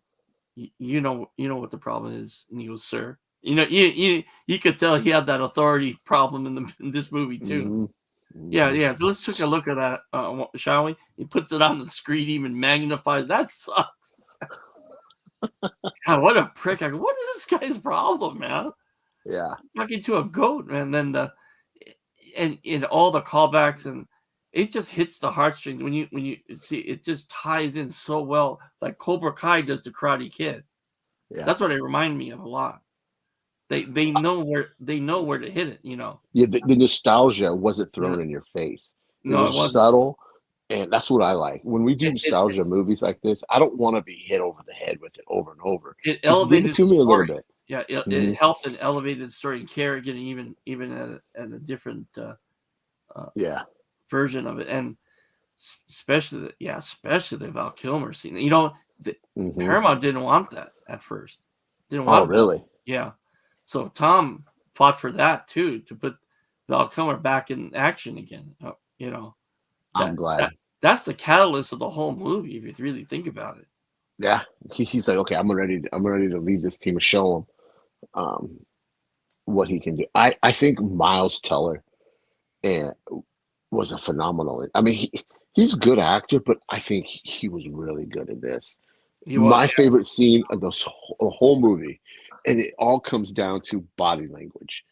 You know what the problem is, and he goes, sir. You could tell he had that authority problem in this movie too. Hmm. Yeah, Hmm. yeah. So let's take a look at that, shall we? He puts it on the screen, even magnifies. That sucks. God, what a prick! I go, what is this guy's problem, man? Yeah. Talking to a goat, man. Then and in all the callbacks, and it just hits the heartstrings when you see it. Just ties in so well, like Cobra Kai does to Karate Kid. Yeah. That's what it reminded me of a lot. They know where to hit it. Yeah. The nostalgia wasn't Yeah. thrown in your face. It No, it was wasn't. subtle. And that's what I like. When we do It nostalgia movies like this, I don't want to be hit over the head with it over and over. it Just give it elevated to the me a little story. bit. Yeah, Hmm. it helped and elevated the story and carried it even at a different Yeah. version of it, and especially the Val Kilmer scene. The Hmm. Paramount didn't want that at first. Didn't Oh, want Val. really? Yeah, so Tom fought for that too, to put Val Kilmer back in action again. I'm That that glad. that's the catalyst of the whole movie if you really think about it. Yeah. He's like, okay, I'm ready. I'm ready to lead this team and show him what he can do. I think Miles Teller and was a phenomenal. I mean, he's a good actor, but I think he was really good at this. He was. My favorite scene of the whole movie, and it all comes down to body language,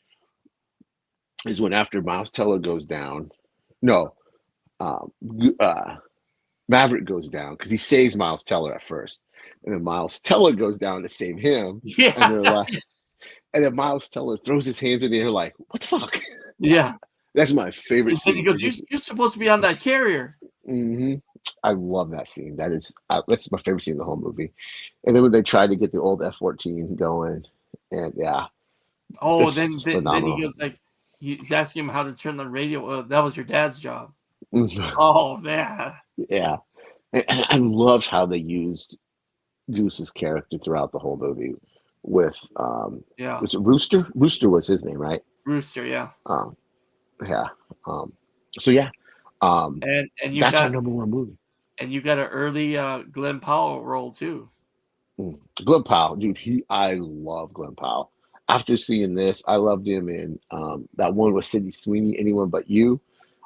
is when after Miles Teller goes down. No, um, Maverick goes down because he saves Miles Teller at first, and then Miles Teller goes down to save him, and Yeah, they're like, and then Miles Teller throws his hands in the air like, "What the fuck?" yeah. That's my favorite And then he scene. goes, "You're supposed to be on that carrier." Hmm. I love that scene. That's my favorite scene in the whole movie. And then when they tried to get the old F-14 going, and yeah, Oh, this then is then he phenomenal. goes like, he's asking him how to turn the radio. That was your dad's job. Mhm. Oh man. Yeah, and I loved how they used Goose's character throughout the whole movie. With Yeah, was it Rooster? Rooster was his name, right? Rooster. Yeah, Um, yeah. Um, so yeah, um, and you that's our got number one movie. an early Glenn Powell role too. Glenn Powell, dude, I love Glenn Powell. After seeing this, I loved him in that one with Sydney Sweeney, Anyone But You.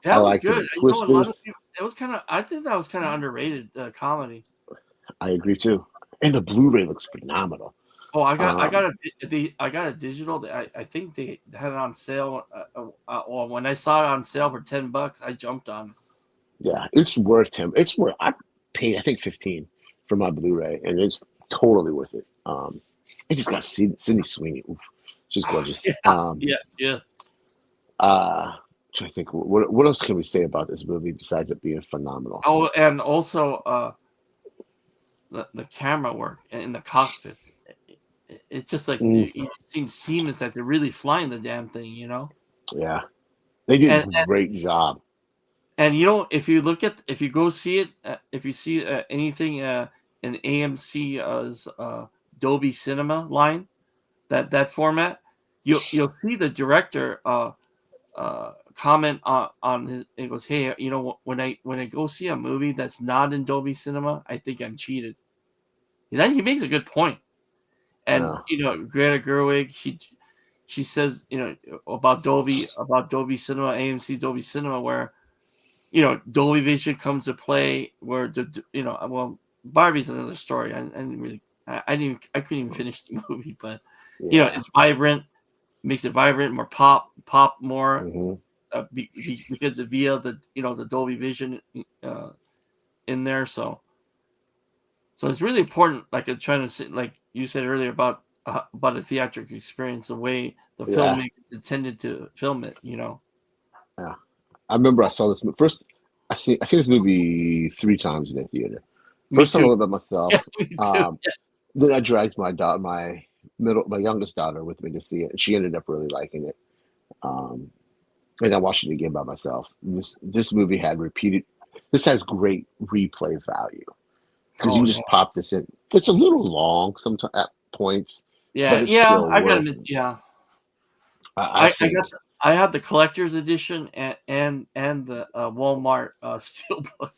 I That was liked him good. in A lot of Twisters. people. It was kind of. I think that was kind of underrated comedy. I agree too. And the Blu-ray looks phenomenal. Oh, Um, I got a digital. I think they had it on sale. Well, when I saw it on sale for $10, I jumped on it. yeah, it's worth him. It's worth. I paid I think 15 for my Blu-ray, and it's totally worth it. I just got Sydney Sweeney. Oof, she's gorgeous. Yeah, yeah, yeah. Trying to think what else can we say about this movie besides it being phenomenal? Oh, and also the camera work in the cockpit. It's just like Mm, it seems seamless that they're really flying the damn thing. yeah, They did a and great job. and you know, if you go see it, if you see anything in AMC's Dolby Cinema line, that format, you'll see the director comment on his. It goes, hey, you know, when I go see a movie that's not in Dolby Cinema, I think I'm cheated. Then he makes a good point. And Yeah. you know, Greta Gerwig, she says, you know, about Dolby Cinema, AMC's Dolby Cinema, where you know Dolby Vision comes to play, where the you know, well, Barbie's another story. I couldn't even finish the movie, but you know, Yeah. it's vibrant, makes it vibrant, more pop more, Hmm. because of via the you know the Dolby Vision in there, so it's really important. Like I'm trying to say, like you said earlier about a theatrical experience, the way the Yeah. filmmaker intended to film it. You know, Yeah. I remember I saw this first. I seen this movie 3 times in the theater. me First time I too. went by myself. Yeah, me too. Um, then I dragged my youngest daughter with me to see it, and she ended up really liking it. Um, and I watched it again by myself. This movie had repeated. This has great replay value because you Oh can yeah, just pop this in. It's a little long sometimes at points, but yeah, it's yeah. still I gotta worth. admit, yeah. I I got think I had the collector's edition and the Walmart steelbook.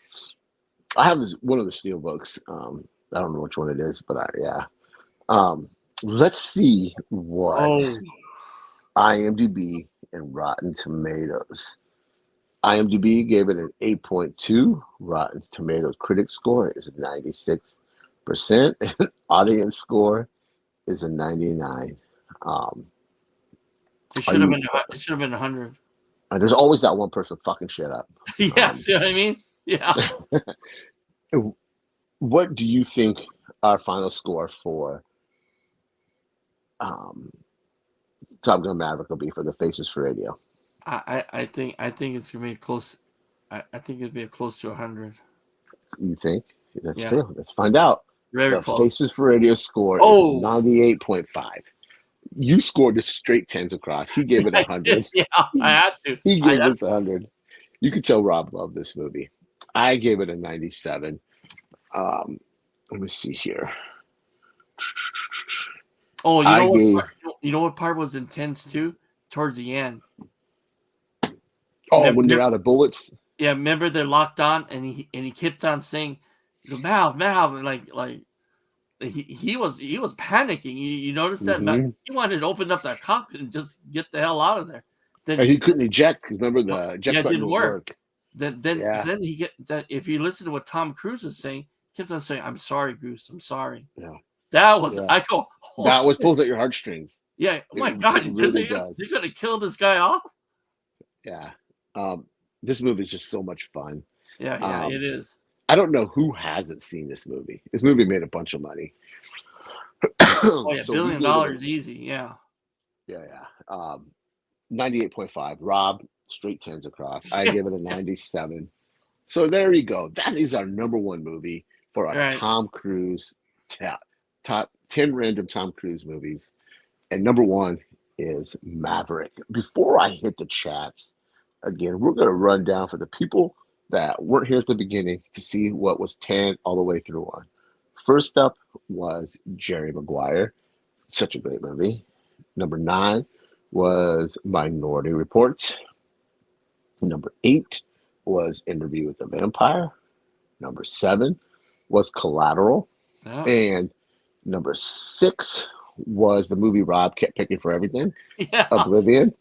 I have one of the steel books. I don't know which one it is, but yeah. Um, let's see what Oh, IMDb and Rotten Tomatoes. IMDb gave it an 8.2. Rotten Tomatoes critic score is 96%. And audience score is a 99. Um, it are should have you? been it should have been 100. There's always that one person fucking shit up. Yeah, Um, see what I mean? Yeah. what do you think our final score for um, Top Gun Maverick will be for the Faces for Radio? I think it's gonna be close. I think it'd be close to 100. You think? Let's see. Yeah, Let's find out. very The close. Faces for Radio score is Oh, 98.5. You scored the straight tens across. He gave it I did. 100. Yeah, I He, had to. he I gave had. this 100. You could tell Rob loved this movie. I gave it a 97. Um, let me see here. Oh, you I know what? gave. You know what part was intense too? Towards the end. Oh, Remember, when they're out of bullets. yeah, remember they're locked on, and he kept on saying, Mal," and like he was panicking. You noticed that? Hmm. He wanted to open up that cockpit and just get the hell out of there. And Then he couldn't eject because remember no, the yeah, eject it button didn't wouldn't work. work. Yeah, Then he get that if you listen to what Tom Cruise was saying, he kept on saying, "I'm sorry, Goose. I'm sorry." yeah, That was yeah. I go, oh That was shit, pulls at your heartstrings. yeah. Oh It my god, it really does. they're gonna kill this guy off. Yeah. Um, this movie is just so much fun. Yeah, yeah, Um, it is. I don't know who hasn't seen this movie. This movie made a bunch of money. Oh yeah, So we billion gave it a dollars easy. Yeah, yeah, yeah. 98.5. Rob, straight tens across. I gave it a 97. So there you go. That is our number one movie for our right. Tom Cruise top 10 random Tom Cruise movies. And number one is Maverick. Before I hit the chats, again, we're going to run down for the people that weren't here at the beginning to see what was 10 all the way through on. First up was Jerry Maguire. Such a great movie. Number 9 was Minority Report. Number 8 was Interview with the Vampire. Number 7 was Collateral. Yeah, And number 6 was the movie Rob kept picking for everything, yeah. Oblivion.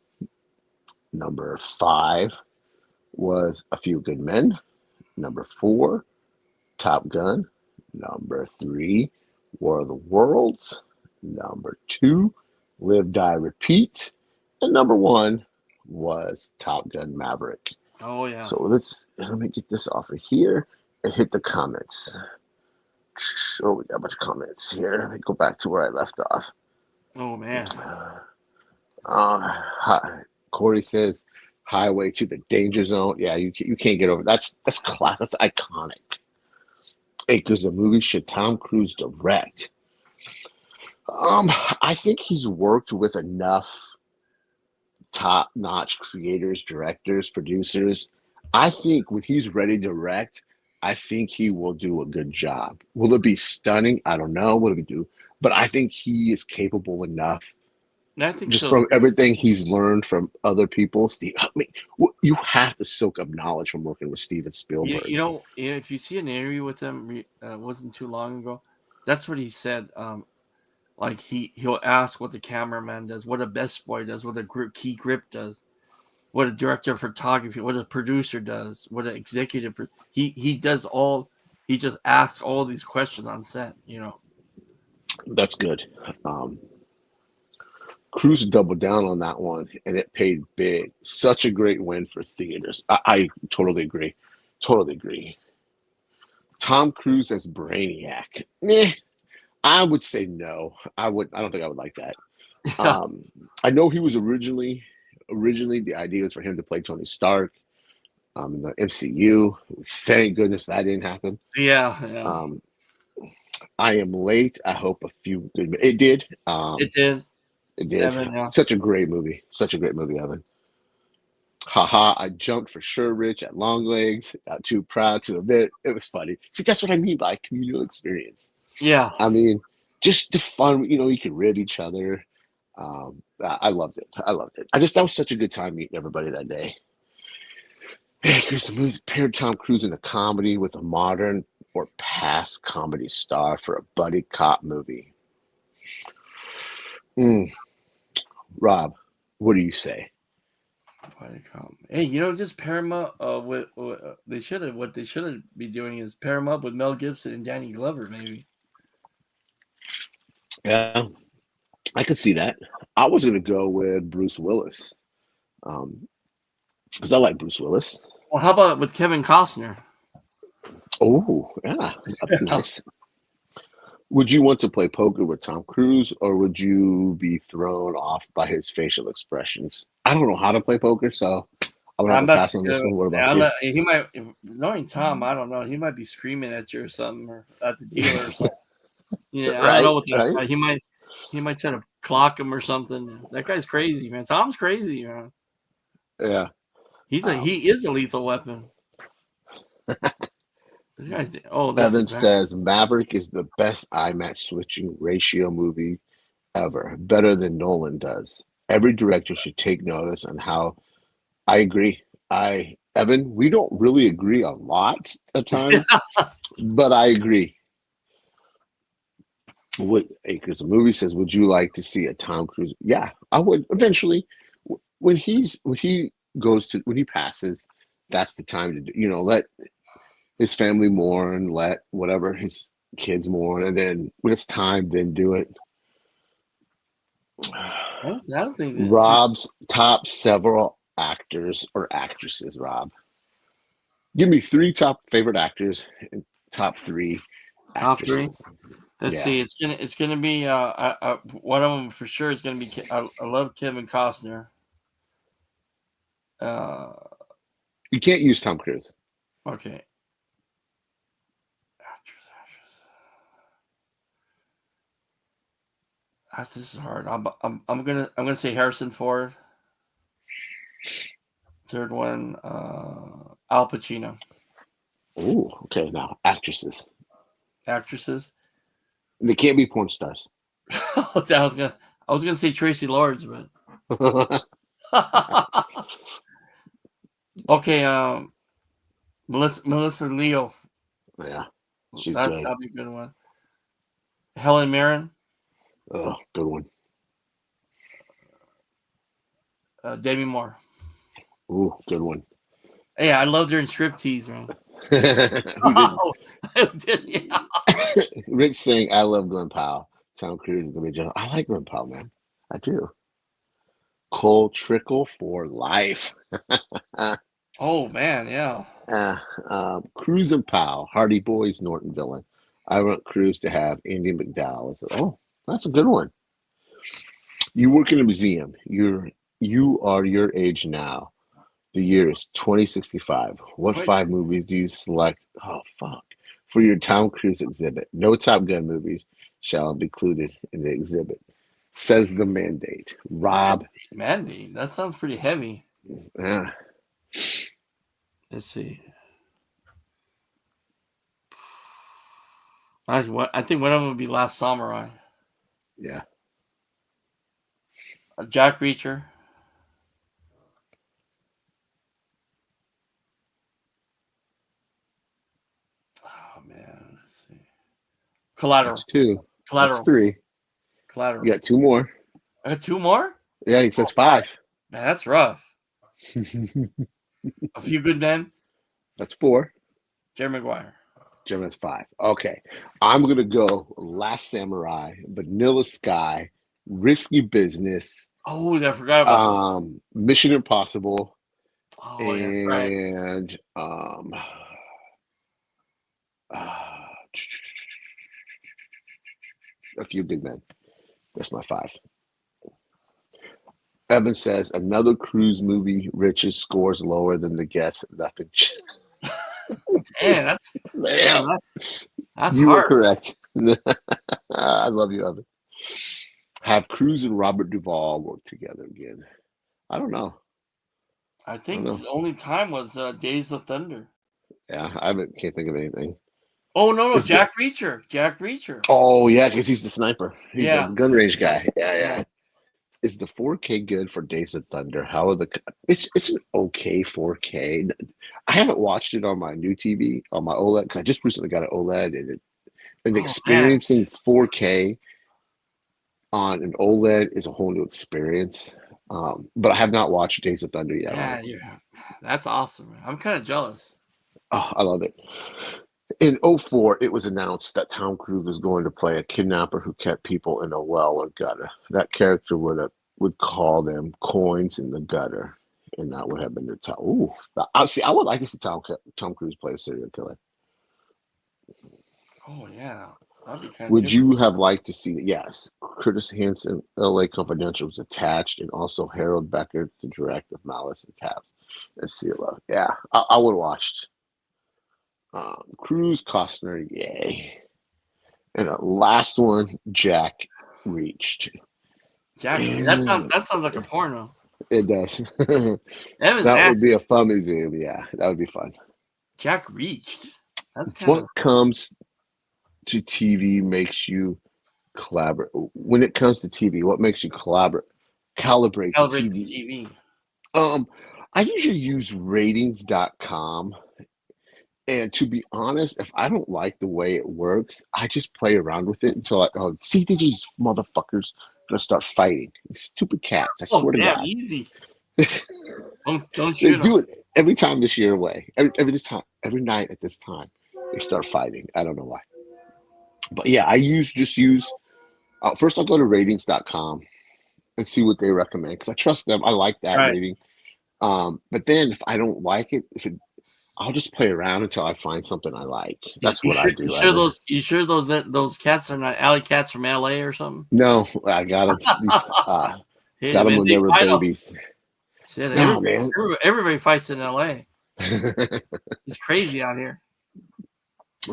Number 5 was A Few Good Men. Number 4, Top Gun. Number 3, War of the Worlds. Number 2, Live, Die, Repeat. And number 1 was Top Gun Maverick. Oh yeah. So let me get this off of here and hit the comments. Oh, we got a bunch of comments here. Let me go back to where I left off. Oh man. Corey says highway to the danger zone. Yeah, you can't get over. That's class. That's iconic. Hey, because the movie should Tom Cruise direct? I think he's worked with enough top-notch creators, directors, producers. I think when he's ready to direct, I think he will do a good job. Will it be stunning? I don't know. What do we do? But I think he is capable enough, I think just so from too. everything he's learned from other people. Steve, I mean, you have to soak up knowledge from working with Steven Spielberg. If you see an interview with him, wasn't too long ago. That's what he said. Like he'll ask what the cameraman does, what a best boy does, what a key grip does, what a director of photography, what a producer does, what an executive. He does all. He just asks all these questions on set. That's good. Um, Cruise doubled down on that one, and it paid big. Such a great win for theaters. I totally agree. Totally agree. Tom Cruise as Brainiac. I would say no. I would. I don't think I would like that. Um, I know he was originally the idea was for him to play Tony Stark in the MCU. Thank goodness that didn't happen. Yeah. Um, I am late. I hope a few good. It did. It did. It did. Evan, yeah. Such a great movie. Such a great movie, Evan. Haha, I jumped for sure, Rich, at long legs. Got too proud to admit. It was funny. See, that's what I mean by communal experience. Yeah. I mean, just the fun, you could rib each other. I loved it. I loved it. That was such a good time meeting everybody that day. Hey, here's the movie paired Tom Cruise in a comedy with a modern or past comedy star for a buddy cop movie. Rob, what do you say? Hey, just pair him up with they should have. What they should be doing is pair him up with Mel Gibson and Danny Glover, maybe. Yeah, I could see that. I was gonna go with Bruce Willis, because I like Bruce Willis. Well, how about with Kevin Costner? Oh, yeah, that's nice. Would you want to play poker with Tom Cruise, or would you be thrown off by his facial expressions? I don't know how to play poker, so I'm gonna have I'm to not pass too on good. this one. What about you? He might, knowing Tom, I don't know. He might be screaming at you or something, or at the dealer or something. Yeah, I don't know Right, what right. he might try to clock him or something. That guy's crazy, man. Tom's crazy, man. Yeah. He is a lethal weapon. This guy's this Evan is bad. says Maverick is the best IMAX switching ratio movie ever, better than Nolan does. Every director should take notice on how. I agree. Evan, we don't really agree a lot at times, but I agree. What Acres of Movie says, would you like to see a Tom Cruise? Yeah, I would eventually. When he passes, that's the time to let his family mourn, let whatever his kids mourn, and then when it's time, then do it. I don't think that. Rob's top several actors or actresses. Rob, give me three top favorite actors and top three Top three. actresses. Let's Yeah, see. It's gonna be one of them for sure is gonna be. I love Kevin Costner. you can't use Tom Cruise. Okay. This is hard. I'm gonna say Harrison Ford. Third one, Al Pacino. Oh, okay. Now actresses. Actresses. They can't be porn stars. I was gonna say Tracy Lords, but okay. Melissa Leo. Yeah, she's good. That'd be a good one. Helen Mirren. Oh, good one. Demi Moore. Ooh, good one. Hey, I loved her in Striptease, man. Who didn't? Yeah. Rick saying, "I love Glenn Powell." Tom Cruise is gonna be jealous. I like Glenn Powell, man. I do. Cole Trickle for life. Oh man, yeah. Cruise and Powell, Hardy Boys, Norton villain. I want Cruise to have Andy McDowell. I said, oh, that's a good one. You work in a museum. You are your age now. The year is 2065. What 5 movies do you select? Oh, fuck. For your Tom Cruise exhibit. No Top Gun movies shall be included in the exhibit. says the mandate. Rob. Mandate. That sounds pretty heavy. Yeah. Let's see. I think one of them would be Last Samurai. Yeah. Jack Reacher. Oh man, let's see. Collateral. That's two. That's Collateral. three. Collateral. You got two more. I got two more? Yeah, he says five. Man, that's rough. A Few Good Men. That's four. Jerry Maguire. Jim has five. Okay. I'm going to go Last Samurai, Vanilla Sky, Risky Business, Oh, I forgot about that. Mission Impossible, Oh, yeah, that's right. and A Few Good Men. That's my five. Evan says another Cruise movie. Rich's scores lower than the guest. Nothing. Damn, Damn. that's You hard. were correct. I love you, Evan. Have Cruise and Robert Duvall work together again? I don't know. I think the only time was Days of Thunder. Yeah, can't think of anything. Oh no, Jack Reacher. Jack Reacher. Oh yeah, because he's the sniper. He's the gun range guy. Yeah. Yeah. Is the 4K good for Days of Thunder? How are it's an okay 4K. I haven't watched it on my new TV on my OLED because I just recently got an OLED and experiencing 4K on an OLED is a whole new experience. But I have not watched Days of Thunder yet. Yeah, that's awesome. Man. I'm kind of jealous. Oh, I love it. In 2004, it was announced that Tom Cruise was going to play a kidnapper who kept people in a well or gutter. That character would call them coins in the gutter, and that would have been the top. Ooh, I would like to see Tom Cruise play a serial killer. Oh yeah, that'd be kind of. Would you have liked to see that? Yes, Curtis Hanson, L.A. Confidential was attached, and also Harold Becker to direct of Malice and Taps and CeeLo. Yeah, I would have watched. Cruise, Costner, yay. And the last one, Jack reached. Jack, that sounds like a porno. It does. That would be a fun museum. Yeah, that would be fun. Jack reached. That's what comes to TV makes you collaborate. When it comes to TV, what makes you calibrate the TV? I usually use ratings.com. And to be honest, if I don't like the way it works, I just play around with it until see these motherfuckers gonna start fighting. These stupid cats. I swear to God. Easy. Don't They do it every time this year away. Every night at this time, they start fighting. I don't know why. But yeah, I just use first I'll go to ratings.com and see what they recommend because I trust them. I like that rating. But then if I don't like it, I'll just play around until I find something I like. That's what I do. You sure those cats are not alley cats from LA or something? No, I got them. Got them when they were babies. No, man. Everybody fights in LA. It's crazy out here.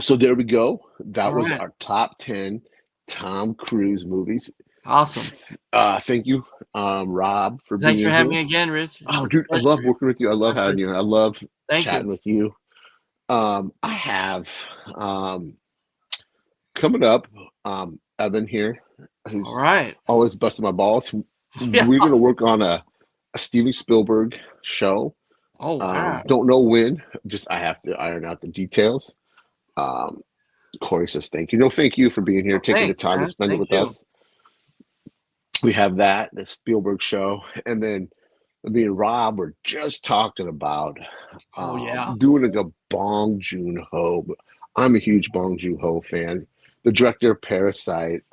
So there we go. That was our top 10 Tom Cruise movies. Awesome. Thank you, Rob, for being here. Thanks for having me again, Rich. Oh, dude, I love working with you. I love having you. I love chatting with you. I have coming up, Evan here, who's always busting my balls. Yeah. We're going to work on a Steven Spielberg show. Oh, wow. Don't know when. Just I have to iron out the details. Corey says thank you. No, thank you for being here, taking the time to spend it with us. We have the Spielberg show, and then me and Rob were just talking about doing a Bong Joon-ho. I'm a huge Bong Joon-ho fan. The director of Parasite.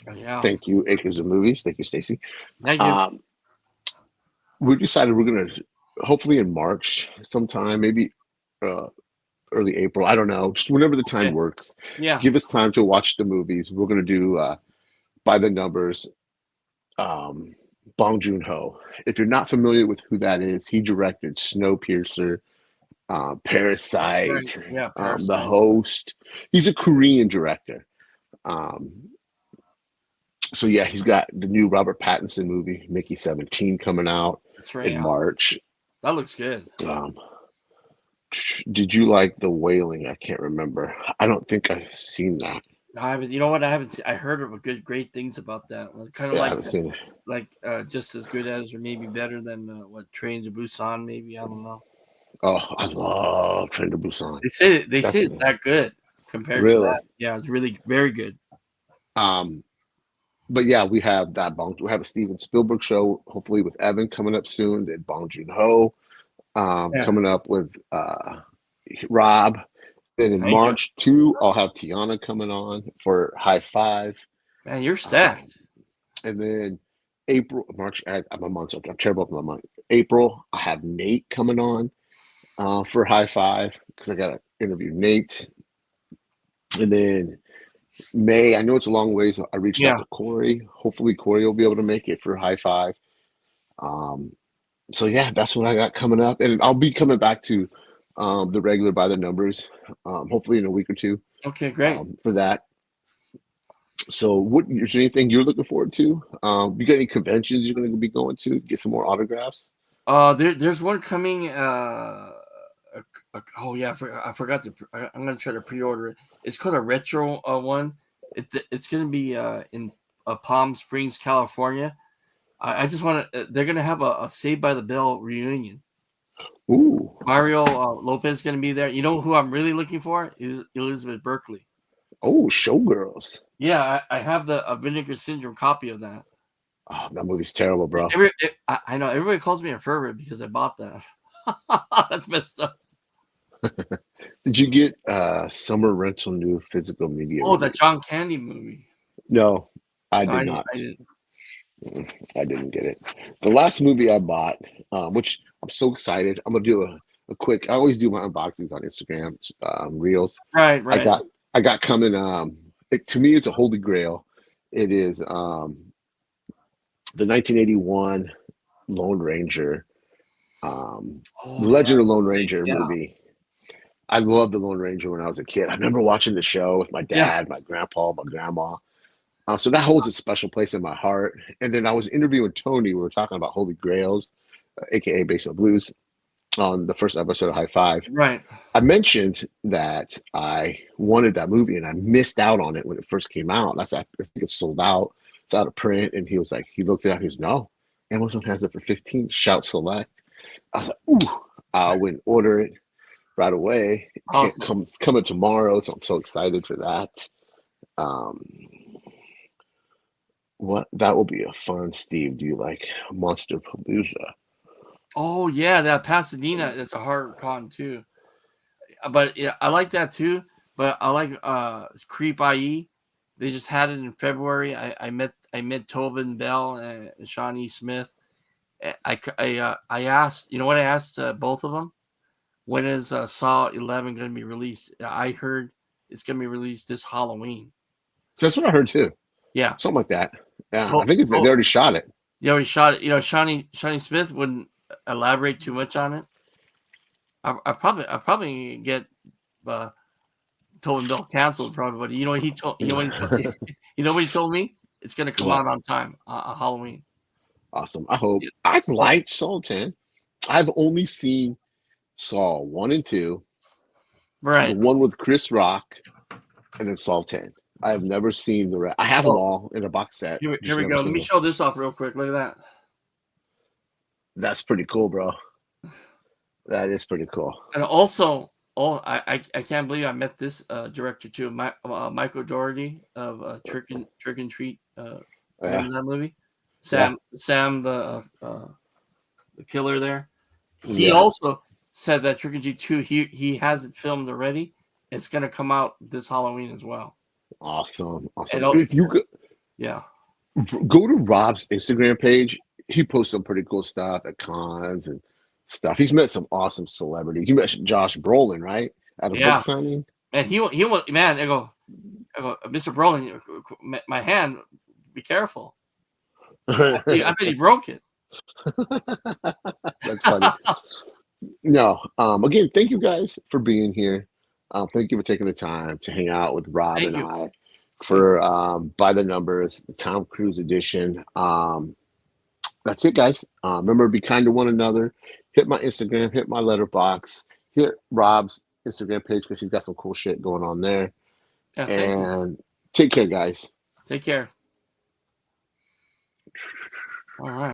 Thank you, Acres of Movies. Thank you, Stacy. Thank you. We decided we're going to, hopefully in March sometime, maybe early April. I don't know. Just whenever the time works. Yeah. Give us time to watch the movies. We're going to do by the numbers. Bong Joon-ho. If you're not familiar with who that is, he directed Snowpiercer, Parasite, The Host. He's a Korean director. So yeah, he's got the new Robert Pattinson movie, Mickey 17, coming out That's right. in March. That looks good. Um, did you like The Wailing? I can't remember. I don't think I've seen that. I haven't. You know what? I haven't. I heard of great things about that. Kind of Yeah, I haven't seen it. just as good as, or maybe better than what Train to Busan. Maybe I don't know. Oh, I love Train to Busan. They say That's it's that good compared to that. really. Yeah, it's really very good. Um, but yeah, we have that we have a Steven Spielberg show, hopefully with Evan coming up soon. Then Bong Joon-ho Yeah, coming up with Rob. Then in thank you, March 2, I'll have Tiana coming on for High Five. man. You're Um, stacked. and then March, I'm a month, I'm terrible with my month. April, I have Nate coming on for High Five because I got to interview Nate. And then May, I know it's a long ways. I reached out Yeah. to Corey. Hopefully, Corey will be able to make it for High Five. Um, so yeah, that's what I got coming up, and I'll be coming back to the regular by the numbers, hopefully in a week or two Okay, great. for that. So, what is there anything you're looking forward to? You got any conventions you're going to be going to get some more autographs? There's one coming. Oh yeah, I forgot to. I'm gonna try to pre-order it. It's called a retro one. It's gonna be in Palm Springs, California. I just want to. They're gonna have a Saved by the Bell reunion. Ooh, Mario Lopez is gonna be there. You know who I'm really looking for is Elizabeth Berkley. oh, Showgirls. Yeah, I have the Vinegar Syndrome copy of that. Oh, that movie's terrible, bro. I know everybody calls me a pervert because I bought that. That's messed up. Did you get Summer Rental new physical media Oh, the release? John Candy movie. No, I No, did not. I didn't. I didn't get it. The last movie I bought, which I'm so excited, I'm gonna do a quick. I always do my unboxings on Instagram reels. Right, I right. got I got coming. To me, it's a holy grail. It is the 1981 Lone Ranger, the Oh yeah, Legend of Lone Ranger yeah, movie. I loved the Lone Ranger when I was a kid. I remember watching the show with my yeah. dad, my grandpa, my grandma. So that holds a special place in my heart. And then I was interviewing Tony. We were talking about Holy Grails, aka Base of Blues, on the first episode of High Five. Right. I mentioned that I wanted that movie and I missed out on it when it first came out. I think it's sold out. It's out of print. And he was like, he looked it up. He goes, no, Amazon has it for 15. Shout select. I was like, ooh, I went and order it right away. Awesome. It's coming tomorrow, so I'm so excited for that. Um, what that will be a fun. Steve, do you like Monster Palooza? Oh yeah, that Pasadena. That's a hard con too. But yeah, I like that too. But I like Creep IE. They just had it in February. I met Tobin Bell and Shawnee Smith. I asked. You know what I asked both of them? When is Saw 11 going to be released? I heard it's going to be released this Halloween. So that's what I heard too. Yeah. Something like that. Yeah, To- I think they to- already shot it. They already shot it. You know, Shawnee Smith wouldn't elaborate too much on it. I probably get Tobin Bell canceled probably, but you know what he told you know what he told, you know what he told me? It's going to come What? out on time, Halloween. Awesome. I hope. Yeah. I've liked Saw 10. I've only seen Saw 1 and 2, the Right. one with Chris Rock, and then Saw 10. I have never seen the rest. I have them Well, all in a box set. here Just we never go. Let seen me them. show this off real quick. Look at that. That's pretty cool, bro. That is pretty cool. And also, I can't believe I met this director too, Michael Doherty of Trick and Treat. Yeah. Remember that movie? Yeah. Sam the killer there. He Yeah. also said that Trick and Treat 2, he has it filmed already. It's gonna come out this Halloween as well. Awesome. And If you yeah, go to Rob's Instagram page, he posts some pretty cool stuff at cons and stuff. He's met some awesome celebrities. You met Josh Brolin, right? At a book yeah. signing. And he was, man. I go, Mr. Brolin, my hand. Be careful. I bet he broke it. That's funny. No. Again, thank you guys for being here. Thank you for taking the time to hang out with Rob Thank and you. I. for By the Numbers, the Tom Cruise edition. That's it, guys. Remember, be kind to one another. Hit my Instagram, hit my letterbox, hit Rob's Instagram page because he's got some cool shit going on there. Yeah, thank you. And take care, guys. Take care. All right.